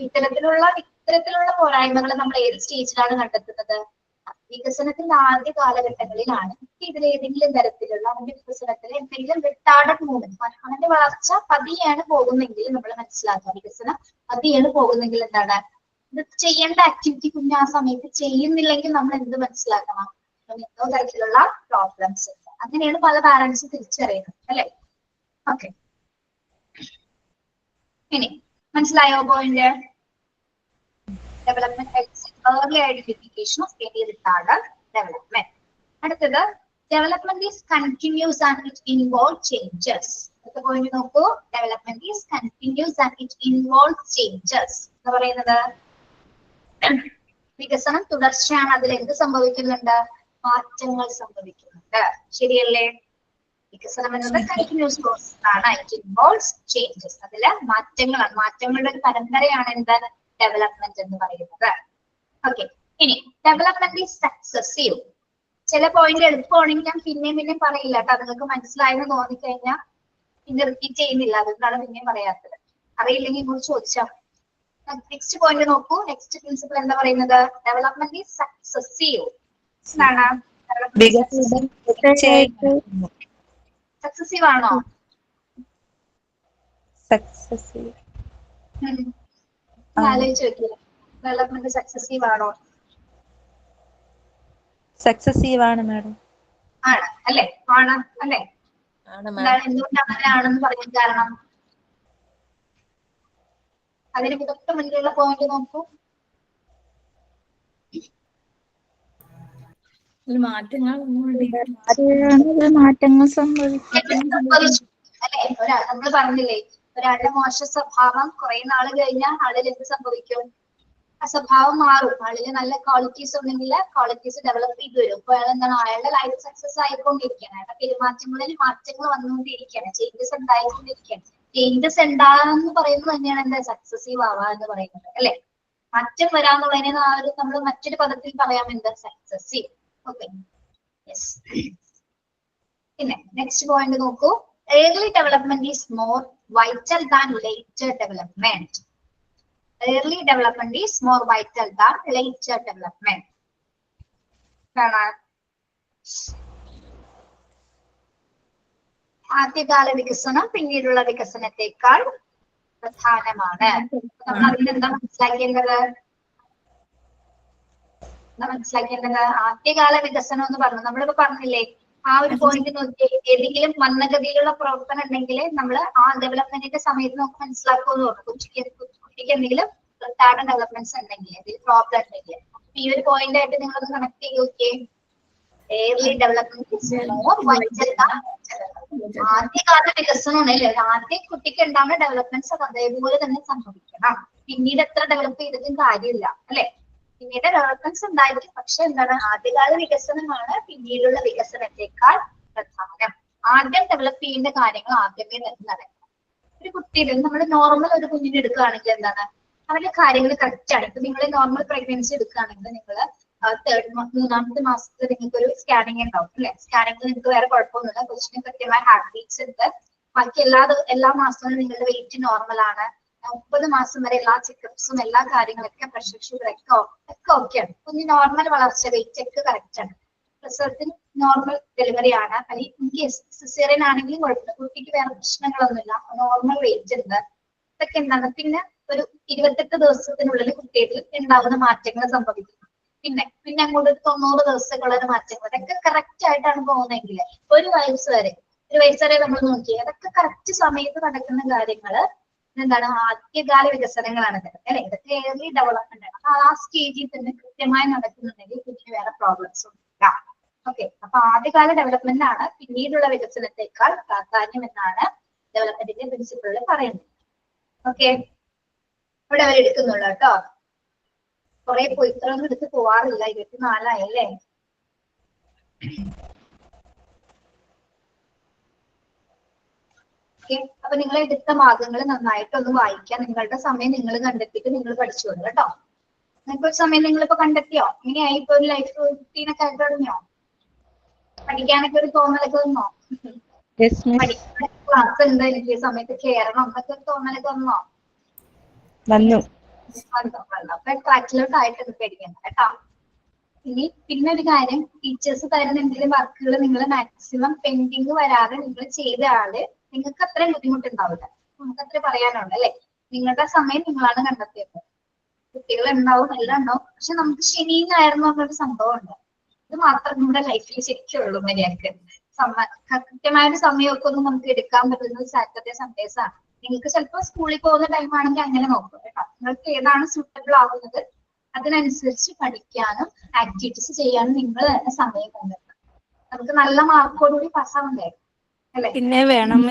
ഇത്തരത്തിലുള്ള പോരായ്മകൾ നമ്മൾ ഏത് സ്റ്റേജിലാണ് കണ്ടെത്തുന്നത്? വികസനത്തിന്റെ ആദ്യ കാലഘട്ടങ്ങളിലാണ്. ഇതിൽ ഏതെങ്കിലും തരത്തിലുള്ള അവന്റെ വികസനത്തിൽ എന്തെങ്കിലും റിട്ടാർഡഡ് മൂവ്മെന്റ്, അവന്റെ വളർച്ച പതിയാണ് പോകുന്നെങ്കിൽ നമ്മൾ മനസ്സിലാക്കുക, വികസനം പതിയാണ് പോകുന്നെങ്കിൽ എന്താണ് ഇത് ചെയ്യേണ്ട ആക്ടിവിറ്റി കുഞ്ഞ് ആ സമയത്ത് ചെയ്യുന്നില്ലെങ്കിൽ നമ്മൾ എന്ത് മനസ്സിലാക്കണം? എന്തോ തരത്തിലുള്ള പ്രോബ്ലംസ് ഉണ്ട്. അങ്ങനെയാണ് പല പാരന്റ്സ് തിരിച്ചറിയുന്നത് അല്ലെ. ഓക്കെ, ഇനി മനസ്സിലായോ point? Development early identification of any retarded development. അടുത്തത് development is continuous and it involve changes. അടുത്ത പോയിന്റ് നോക്കൂ, development is continuous and it involve changes എന്ന് പറയുന്നത് വികസനം തുടർച്ചയാണ്, അതിൽ എന്ത് സംഭവിക്കുന്നുണ്ട്? മാറ്റങ്ങൾ സംഭവിക്കുന്നുണ്ട്. ശരിയല്ലേ? വികസനം എന്നത് കണ്ടിന്യൂസ് പ്രോസസ് ആണ്. ഇറ്റ് ഇൻവോൾവ്സ് ചേഞ്ചസ്, അതില് മാറ്റങ്ങളാണ്. മാറ്റങ്ങളുടെ ഒരു പരമ്പരയാണ് എന്താണ് ഡെവലപ്മെന്റ് എന്ന് പറയുന്നത്. ഓക്കെ, ഇനി ഡെവലപ്മെന്റ് ഈസ് സക്സസീവ്. ചില പോയിന്റ് എളുപ്പമാണെങ്കിൽ ഞാൻ പിന്നെയും പറയില്ല കേട്ടോ. നിങ്ങൾക്ക് മനസ്സിലായെന്ന് തോന്നിക്കഴിഞ്ഞാൽ പിന്നെ റിപ്പീറ്റ് ചെയ്യുന്നില്ല, അതുകൊണ്ടാണ് പിന്നെയും പറയാത്തത്. അറിയില്ലെങ്കിൽ നിങ്ങൾ ചോദിച്ചാൽ. നെക്സ്റ്റ് പോയിന്റ് നോക്കൂ, നെക്സ്റ്റ് പ്രിൻസിപ്പിൾ എന്താ പറയുന്നത്? Development is successive. സക്സസീവ് ആണോ? സക്സസീവ് ആലോചിച്ച് വെക്കുക, ഡെവലപ്മെന്റ് സക്സസീവ് ആണോ? സക്സസീവ് ആണ് മാഡം. ആണ് അല്ലെ? ആണ് അല്ലെ? എന്തുകൊണ്ട് അങ്ങനെയാണെന്ന് പറയാൻ കാരണം അതിന് തൊട്ട് മുന്നിലുള്ള പോയിന്റ് നോക്കൂ. മാറ്റങ്ങൾ സംഭവിച്ചു അല്ലെ. നമ്മൾ പറഞ്ഞില്ലേ, ഒരാളുടെ മോശ സ്വഭാവം കുറെ നാൾ കഴിഞ്ഞാൽ ആളിൽ എന്ത് സംഭവിക്കും? ആ സ്വഭാവം മാറും. ആളില് നല്ല ക്വാളിറ്റീസ് ഉണ്ടെങ്കിൽ ക്വാളിറ്റീസ് ഡെവലപ്പ് ചെയ്ത് വരും. അപ്പൊ അയാൾ എന്താണ്, അയാളുടെ ലൈഫ് സക്സസ് ആയിക്കൊണ്ടിരിക്കുകയാണ്. അയാളുടെ പെരുമാറ്റങ്ങളിൽ മാറ്റങ്ങൾ വന്നുകൊണ്ടിരിക്കുകയാണ്, ചേഞ്ചസ് ഉണ്ടായിക്കൊണ്ടിരിക്കുകയാണ്. ചേഞ്ചസ് ഉണ്ടാകുന്ന പറയുന്നത് തന്നെയാണ് എന്താ സക്സസീവ് ആവുക എന്ന് പറയുന്നത് അല്ലെ. മാറ്റം വരാന്നുള്ളതിനെ നമ്മൾ മറ്റൊരു പദത്തിൽ പറയാം എന്താ സക്സസീവ്. Okay yes. പിന്നെ നെക്സ്റ്റ് പോയിന്റ് നോക്കൂ. Early development is more vital than later development. Early development is more vital than later development. ആദ്യകാല വികസനം പിന്നീടുള്ള വികസനത്തെക്കാൾ പ്രധാനമാണ്. നമ്മൾ അതിനെന്താ മനസ്സിലാക്കേണ്ടത്? ആദ്യകാല വികസനം എന്ന് പറഞ്ഞു നമ്മളിപ്പോ പറഞ്ഞില്ലേ, ആ ഒരു പോയിന്റ് നോക്കി ഏതെങ്കിലും മന്ദഗതിയിലുള്ള പ്രവർത്തനം ഉണ്ടെങ്കിൽ നമ്മൾ ആ ഡെവലപ്മെന്റിന്റെ സമയത്ത് നമുക്ക് മനസ്സിലാക്കുമെന്ന് പറഞ്ഞു. കുട്ടിക്ക് എന്തെങ്കിലും റിട്ടാർഡ് ഡെവലപ്മെന്റ്സ് ഉണ്ടെങ്കിൽ എന്തെങ്കിലും പ്രോബ്ലം ഉണ്ടെങ്കിൽ ഈ ഒരു പോയിന്റ് ആയിട്ട് നിങ്ങൾ കണക്ട് ചെയ്ത് നോക്കിയേ. ഏർലി ഡെവലപ്മെന്റ് ആദ്യകാല വികസനമാണ് അല്ലേ. ആദ്യം കുട്ടിക്ക് ഉണ്ടാവുന്ന ഡെവലപ്മെന്റ്സ് അത് അതേപോലെ തന്നെ സംഭവിക്കണം. പിന്നീട് എത്ര ഡെവലപ്പ് ചെയ്തിട്ടും കാര്യമില്ല അല്ലെ. പിന്നീട് ഡെവലപ്മെന്റ്സ് ഉണ്ടായിരിക്കും, പക്ഷെ എന്താണ് ആദ്യകാല വികസനമാണ് പിന്നീടുള്ള വികസനത്തെക്കാൾ പ്രധാനം. ആദ്യം ഡെവലപ്പ് ചെയ്യേണ്ട കാര്യങ്ങൾ ആദ്യമേ നടക്കണം. ഒരു കുട്ടിയിൽ നമ്മൾ നോർമൽ ഒരു കുഞ്ഞിനെ എടുക്കുകയാണെങ്കിൽ എന്താണ് അവരുടെ കാര്യങ്ങൾ കറക്റ്റ് ആണ്. ഇപ്പൊ നിങ്ങൾ നോർമൽ പ്രഗ്നൻസി എടുക്കുകയാണെങ്കിൽ നിങ്ങൾ മൂന്നാമത്തെ മാസത്തിൽ നിങ്ങൾക്ക് ഒരു സ്കാനിങ് ഉണ്ടാവും അല്ലെ. സ്കാനിങ്ങിൽ നിങ്ങൾക്ക് വേറെ കുഴപ്പമൊന്നുമില്ല, കൊച്ചിന് കൃത്യമായ ഹാർട്ട് ബീറ്റ്സ് ഉണ്ട്, ബാക്കി എല്ലാ മാസവും നിങ്ങളുടെ വെയിറ്റ് നോർമൽ ആണ്. 30 മാസം വരെ എല്ലാ ചെക്കപ്സും എല്ലാ കാര്യങ്ങളൊക്കെ പ്രഷർ ഷുഗർ ഒക്കെ ഓക്കെയാണ്. കുഞ്ഞ് നോർമൽ വളർച്ച, വെയിറ്റ് ഒക്കെ കറക്റ്റ് ആണ്. പ്രസവത്തിന് നോർമൽ ഡെലിവറി ആണ്. അല്ലെങ്കിൽ സിസേറിയൻ ആണെങ്കിലും കുഴപ്പമില്ല, കുട്ടിക്ക് വേറെ പ്രശ്നങ്ങളൊന്നുമില്ല, നോർമൽ വെയിറ്റ് ഉണ്ട്. ഇതൊക്കെ എന്താണ് പിന്നെ ഒരു 28 ദിവസത്തിനുള്ളിൽ കുട്ടികളിൽ ഉണ്ടാകുന്ന മാറ്റങ്ങൾ സംഭവിക്കുന്നു. പിന്നെ അങ്ങോട്ട് 90 ദിവസങ്ങളുള്ള മാറ്റങ്ങൾ അതൊക്കെ കറക്റ്റ് ആയിട്ടാണ് പോകുന്നതെങ്കിൽ ഒരു വയസ്സ് വരെ നമ്മൾ നോക്കി അതൊക്കെ കറക്റ്റ് സമയത്ത് നടക്കുന്ന കാര്യങ്ങള് എന്താണ് ആദ്യകാല വികസനങ്ങളാണ് അല്ലെ. ഇതൊക്കെ ഏർലി ഡെവലപ്മെന്റ് ആണ്. ആ സ്റ്റേജിൽ തന്നെ കൃത്യമായി നടക്കുന്നുണ്ടെങ്കിൽ കുഞ്ഞിന് വേറെ പ്രോബ്ലംസ് ഒന്നുമില്ല. ഓക്കെ, അപ്പൊ ആദ്യകാല ഡെവലപ്മെന്റ് ആണ് പിന്നീടുള്ള വികസനത്തെക്കാൾ പ്രാധാന്യം എന്നാണ് ഡെവലപ്മെന്റിന്റെ പ്രിൻസിപ്പിളിൽ പറയുന്നത്. ഓക്കെ, ഇവിടെ അവർ എടുക്കുന്നുള്ളൂ കേട്ടോ. കുറെ ഇത്രയൊന്നും എടുത്ത് പോവാറില്ല. 24 ആയല്ലേ. ഓക്കെ, അപ്പൊ നിങ്ങൾ എടുത്ത ഭാഗങ്ങൾ നന്നായിട്ട് ഒന്ന് വായിക്കാൻ നിങ്ങളുടെ സമയം നിങ്ങൾ കണ്ടെത്തിയിട്ട് നിങ്ങൾ പഠിച്ചോളൂ കേട്ടോ. നിങ്ങൾക്ക് ഒരു സമയം നിങ്ങളിപ്പോ കണ്ടെത്തിയോ? ഇങ്ങനെയായി ഇപ്പൊ ഒരു ലൈഫ് റൂട്ടീനൊക്കെ ആയിട്ട് തുടങ്ങിയോ? പഠിക്കാനൊക്കെ ഒരു തോന്നലൊക്കെ വന്നോ? ക്ലാസ് ഉണ്ട് എനിക്ക് ഈ സമയത്ത് കയറണം എന്നൊക്കെ ഒരു തോന്നലൊക്കെ വന്നോ? അപ്പൊ ട്രാക്കിലോട്ട് ആയിട്ട് പേടിക്കണ്ട കേട്ടോ. പിന്നെ ഒരു കാര്യം, ടീച്ചേഴ്സ് തരുന്ന എന്തെങ്കിലും വർക്കുകൾ നിങ്ങൾ മാക്സിമം പെൻഡിങ് വരാതെ നിങ്ങൾ ചെയ്ത ആള് നിങ്ങൾക്ക് അത്രയും ബുദ്ധിമുട്ടുണ്ടാവില്ല. നമുക്ക് അത്ര പറയാനുണ്ട് അല്ലെ. നിങ്ങളുടെ സമയം നിങ്ങളാണ് കണ്ടെത്തിയത്. കുട്ടികൾ ഉണ്ടാവും, എല്ലാം ഉണ്ടാവും, പക്ഷെ നമുക്ക് ശനി ഞായർ എന്ന് പറഞ്ഞൊരു സംഭവം ഉണ്ട്. ഇത് മാത്രം നമ്മുടെ ലൈഫിൽ ശരിക്കുള്ളൂ. മര്യാദക്ക് കൃത്യമായൊരു സമയമൊക്കെ ഒന്നും നമുക്ക് എടുക്കാൻ പറ്റുന്നത് സാറ്റർഡേ സൺഡേസ് ആണ്. നിങ്ങൾക്ക് ചിലപ്പോൾ സ്കൂളിൽ പോകുന്ന ടൈം ആണെങ്കിൽ അങ്ങനെ നോക്കും കേട്ടോ. നിങ്ങൾക്ക് ഏതാണ് സൂട്ടബിൾ ആവുന്നത് അതിനനുസരിച്ച് പഠിക്കാനും ആക്ടിവിറ്റീസ് ചെയ്യാനും നിങ്ങൾ തന്നെ സമയം കണ്ടെത്തണം. നമുക്ക് നല്ല മാർക്കോടുകൂടി പാസ്സാവണ്ടേ അല്ലെ. പിന്നെ വേണം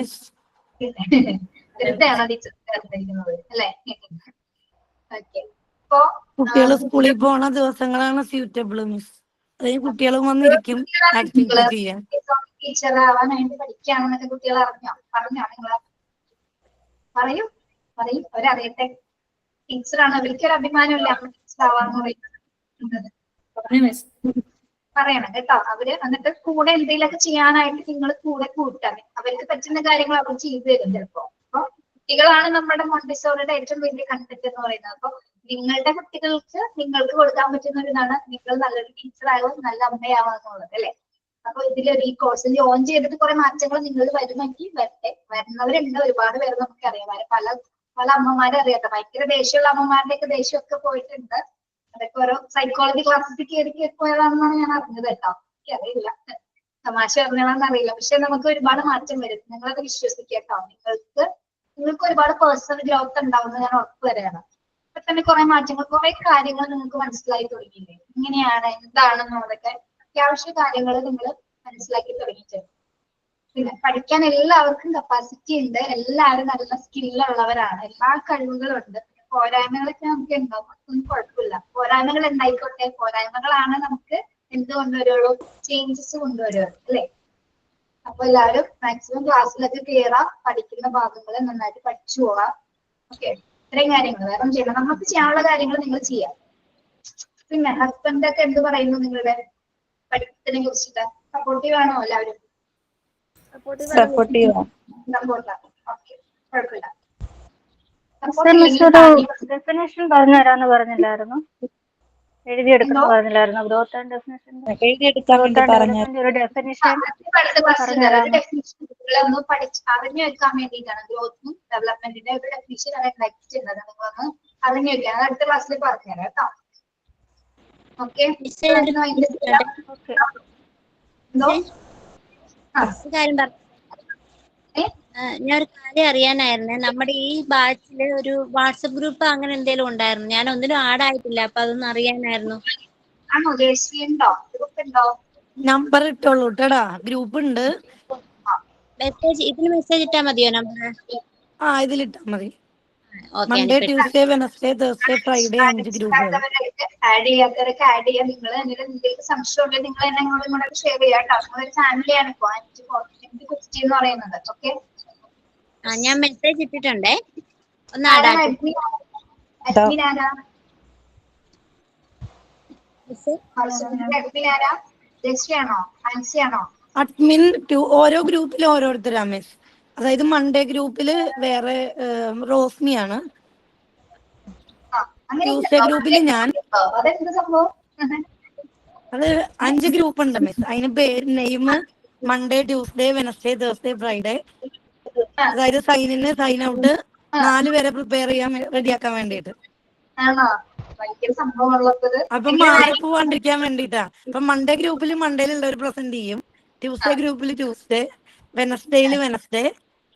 വെറുതെയാണോ ടീച്ചർ ചേർത്തിരിക്കുന്നത് അല്ലെ. ഓക്കെ, ഇപ്പോ കുട്ടികൾ സ്കൂളിൽ പോണ ദിവസങ്ങളാണ് സ്യൂട്ടബിൾ മിസ്. അതായത് കുട്ടികളും വന്നിരിക്കും ആക്ടിവിറ്റി ചെയ്യാൻ. ടീച്ചർ ആവാനായിട്ട് പഠിക്കുകയാണെന്നൊക്കെ കുട്ടികൾ പറഞ്ഞോ നിങ്ങള് പറയൂ അവരറിയട്ടെ. ടീച്ചറാണ്, അവർക്കൊരു അഭിമാനമില്ല ടീച്ചർ ആവാന്ന് പറയുന്നത്. പറയണം കേട്ടോ. അവര് എന്നിട്ട് കൂടെ എന്തെങ്കിലുമൊക്കെ ചെയ്യാനായിട്ട് നിങ്ങൾ കൂടെ കൂട്ടാൻ അവർക്ക് പറ്റുന്ന കാര്യങ്ങൾ അവർ ചെയ്തു തരും ചിലപ്പോ. അപ്പൊ കുട്ടികളാണ് നമ്മുടെ മോണ്ടിസോറിയുടെ ഏറ്റവും വലിയ കണ്ടന്റ് എന്ന് പറയുന്നത്. അപ്പൊ നിങ്ങളുടെ കുട്ടികൾക്ക് നിങ്ങൾക്ക് കൊടുക്കാൻ പറ്റുന്ന ഒരു ഇതാണ് നിങ്ങൾ നല്ലൊരു ടീച്ചറാകും നല്ല അമ്മയാവാന്നുള്ളത് അല്ലെ. അപ്പൊ ഇതിലൊരു ഈ കോഴ്സിൽ ജോയിൻ ചെയ്തിട്ട് കുറെ മാറ്റങ്ങൾ നിങ്ങൾ വരുമെങ്കിൽ വരട്ടെ. വരുന്നവരുണ്ട്, ഒരുപാട് പേര് നമുക്കറിയാം. പല അമ്മമാരെ അറിയാത്ത ഭയങ്കര ദേഷ്യമുള്ള അമ്മമാരുടെയൊക്കെ ദേഷ്യമൊക്കെ പോയിട്ടുണ്ട്. അതൊക്കെ ഓരോ സൈക്കോളജി ക്ലാസ്സിൽ കയറി പോയതാണെന്നാണ് ഞാൻ അറിഞ്ഞത് കേട്ടോ. എനിക്കറിയില്ല, തമാശ പറഞ്ഞതാണെന്ന് അറിയില്ല. പക്ഷെ നമുക്ക് ഒരുപാട് മാറ്റം വരും, നിങ്ങളത് വിശ്വസിക്കുക കേട്ടോ. നിങ്ങൾക്ക് ഒരുപാട് പേഴ്സണൽ ഗ്രോത്ത് ഉണ്ടാവുന്നത് ഞാൻ ഉറപ്പ് തരാണ്. ഇപ്പൊ തന്നെ കുറെ മാറ്റങ്ങൾ, കുറെ കാര്യങ്ങൾ നിങ്ങൾക്ക് മനസ്സിലായി തുടങ്ങിയില്ലേ, ഇങ്ങനെയാണ് എന്താണെന്നുള്ളതൊക്കെ അത്യാവശ്യ കാര്യങ്ങൾ നിങ്ങൾ മനസ്സിലാക്കി തുടങ്ങിയിട്ടുണ്ട്. പിന്നെ പഠിക്കാൻ എല്ലാവർക്കും കപ്പാസിറ്റി ഉണ്ട്, എല്ലാവരും നല്ല സ്കില്ലുള്ളവരാണ്, എല്ലാ കഴിവുകളും ഉണ്ട്. പോരായ്മകളൊക്കെ നമുക്ക് ഉണ്ടാവും, ഒന്നും കുഴപ്പമില്ല. പോരായ്മകൾ ഉണ്ടായിക്കോട്ടെ, പോരായ്മകളാണ് നമുക്ക് എന്ത് കൊണ്ടുവരുള്ളൂ, ചേഞ്ചസ് കൊണ്ടുവരുള്ളൂ അല്ലെ. അപ്പൊ എല്ലാവരും മാക്സിമം ക്ലാസ്സിലൊക്കെ കയറാം, പഠിക്കുന്ന ഭാഗങ്ങൾ നന്നായിട്ട് പഠിച്ചു പോകാം. ഓക്കെ, ഇത്രയും കാര്യങ്ങൾ വേറെ ഒന്നും ചെയ്യണം. നമുക്ക് ചെയ്യാനുള്ള കാര്യങ്ങൾ നിങ്ങൾ ചെയ്യാം. പിന്നെ ഹസ്ബൻഡ് ഒക്കെ എന്ത് പറയുന്നു നിങ്ങളുടെ പഠിത്തത്തിനെ കുറിച്ചിട്ട്? സപ്പോർട്ടീവ് ആണോ എല്ലാവരും? സപ്പോർട്ടീവ്. സപ്പോർട്ടാണ്. ഓക്കെ, കുഴപ്പമില്ല. ഡെഫിനേഷൻ പറഞ്ഞു തരാന്ന് പറഞ്ഞില്ലായിരുന്നു? എഴുതിയെടുക്കണം പറഞ്ഞില്ലായിരുന്നു? ഗ്രോത്ത് ആൻഡ് ഡെഫിനേഷൻ എഴുതിയെടുക്കാൻ വേണ്ടി പറഞ്ഞു. ഒരു ഡെഫിനേഷൻ ഒന്ന് അറിഞ്ഞു വെക്കാൻ വേണ്ടിയിട്ടാണ് ഗ്രോത്തും ഡെവലപ്മെന്റിന്റെ ഒരു ഡെഫിനിഷൻ നെക്സ്റ്റ് ചെയ്യുന്നത്. നിങ്ങളൊന്ന് അറിഞ്ഞു വെക്കാൻ അടുത്ത ക്ലാസ്സിൽ പറഞ്ഞുതരാം കേട്ടോ. ഓക്കെ, ഞാൻ ഒരു കാര്യം അറിയാനായിരുന്നു. നമ്മുടെ ഈ ബാച്ചില് ഒരു വാട്സപ്പ് ഗ്രൂപ്പ് അങ്ങനെ എന്തെങ്കിലും ഉണ്ടായിരുന്നു? ഞാൻ ഒന്നിനും ആഡായിട്ടില്ല, അപ്പൊ അതൊന്നും അറിയാനായിരുന്നു. ആണോ ജയശ്രീ? ഉണ്ടോ ഗ്രൂപ്പ് ഉണ്ടോ? നമ്പർ ഇട്ടോളൂ കേട്ടാ, ഗ്രൂപ്പ് ഉണ്ട്. മെസ്സേജ് ഇതിന് മെസ്സേജ് ഇട്ടാ മതിയോ നമ്പർ? ആ, ഇതിലിട്ടാ മതി. Monday, Tuesday, Wednesday, Thursday, Friday 5 ഗ്രൂപ്പുകൾ. ആഡ് ചെയ്യാത്തവരൊക്കെ ആഡ് ചെയ്യാം. നിങ്ങൾ എന്തെങ്കിലും സംശയം ഉണ്ടെങ്കിൽ നിങ്ങൾ എന്നെ ഇങ്ങോട്ട് ഷെയർ ചെയ്യാം കേട്ടോ. നിങ്ങളൊരു ഫാമിലിയാണ് ഇപ്പൊ 550 എന്ന് പറയുന്നത്. ഓക്കെ, ഞാൻ മെസ്സേജ് ഇട്ടിട്ടുണ്ടേ, ഒന്ന് ആഡാക്കി. അഡ്മിൻ ഓരോ ഗ്രൂപ്പിലും ഓരോരുത്തരാ മിസ്. അതായത് മൺഡേ ഗ്രൂപ്പില് വേറെ റോസ്മിയാണ്, ട്യൂസ്ഡേ ഗ്രൂപ്പില് ഞാൻ. അത് 5 ഗ്രൂപ്പ് ഉണ്ട് മിസ്. അതിന് പേര് name Monday, Tuesday, Wednesday, Thursday, Friday. അതായത് സൈനിന് സൈൻ ഔട്ട് 4 പേരെ പ്രിപ്പയർ ചെയ്യാൻ റെഡിയാക്കാൻ വേണ്ടിയിട്ട്. അപ്പൊ മാറിപ്പോവാണ്ടിരിക്കാൻ വേണ്ടിട്ടാ. അപ്പൊ മൺഡേ ഗ്രൂപ്പിൽ മൺഡേയിലുള്ളവർ പ്രസന്റ് ചെയ്യും, ട്യൂസ്ഡേ ഗ്രൂപ്പിൽ ട്യൂസ്ഡേ, വെനസ്ഡേയില് വെനസ്ഡേ,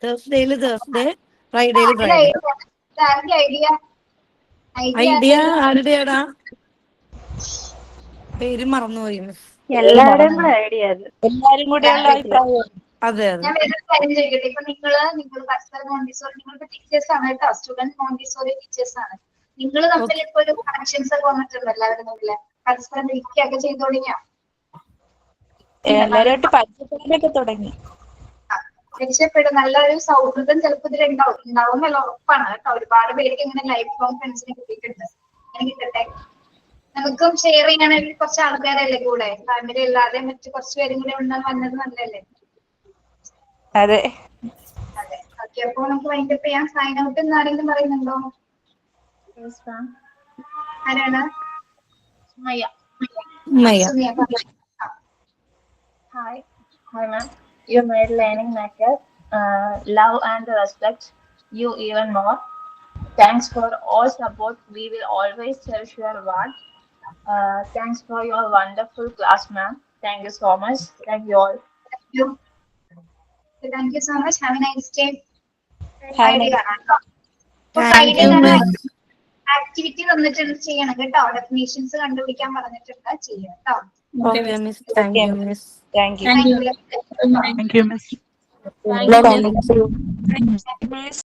തേഴ്സ്ഡേയില് തേഴ്സ്ഡേ, ഫ്രൈഡേയില് ഫ്രൈഡേ. ഐഡിയ ആരുടെയാടാ? പേര് മറന്നുപോയി മിസ്. എല്ലാവരും ഐഡിയ. എല്ലാരും കൂടെയുള്ള അഭിപ്രായം. അതെ അതെ. ഞാൻ വേറെ കാര്യം ചോദിക്കട്ടെ? ഇപ്പൊ നിങ്ങൾ പരസ്പരം മോണ്ടിസോറി, നിങ്ങളുടെ ടീച്ചേഴ്സ് ആണ് കേട്ടോ, സ്റ്റുഡന്റ് മോണ്ടിസോറി ടീച്ചേഴ്സ് ആണ്. നിങ്ങൾ തമ്മിൽ ഇപ്പൊ ഒരു കണക്ഷൻസ് ഒക്കെ വന്നിട്ടുണ്ട് എല്ലാവരും തമ്മില്? പരസ്പരം വിളിക്കുകയൊക്കെ ചെയ്തു തുടങ്ങിയോ? എല്ലാവരുമായിട്ട് പരിചയപ്പെടാനൊക്കെ തുടങ്ങി. രക്ഷപ്പെടും. നല്ലൊരു സൗഹൃദം ചിലപ്പോൾ ഇതിൽ ഉണ്ടാവും എന്നുള്ള ഉറപ്പാണ് കേട്ടോ. ഒരുപാട് പേർക്ക് ഇങ്ങനെ ലൈഫ് ലോങ് ഫ്രണ്ട്സിനെ കിട്ടിയിട്ടുണ്ട്. അങ്ങനെ കിട്ടട്ടെ. നമുക്കും ഷെയർ ചെയ്യാനായിട്ട് കുറച്ച് ആൾക്കാരല്ലേ കൂടെ, ഫാമിലി അല്ലാതെ മറ്റു കുറച്ച് പേരും കൂടെ ഉണ്ടാകാൻ വന്നത് നല്ലല്ലേ? അതെ അതെ. ഓക്കെ, അപ്പൊ നമുക്ക് വൈൻഡപ്പ് ചെയ്യാം. സൈൻ ഔട്ട് എന്ന് ആരെങ്കിലും പറയുന്നുണ്ടോ? ആരാണ്? Sumayya. Hi ma'am. You made learning matter, love and respect you even more. Thanks for all support. We will always cherish your word. Thanks for your wonderful class, ma'am. Thank you so much. Thank you all. Thank you. Thank you so much. Have a nice day. Activity തന്നിട്ടുണ്ട് ചെയ്യണം കേട്ടോ. Definitions കണ്ടുപിടിക്കാൻ പറഞ്ഞിട്ടുണ്ട്, ചെയ്യാം കേട്ടോ. Okay miss, thank you miss. Thank you miss.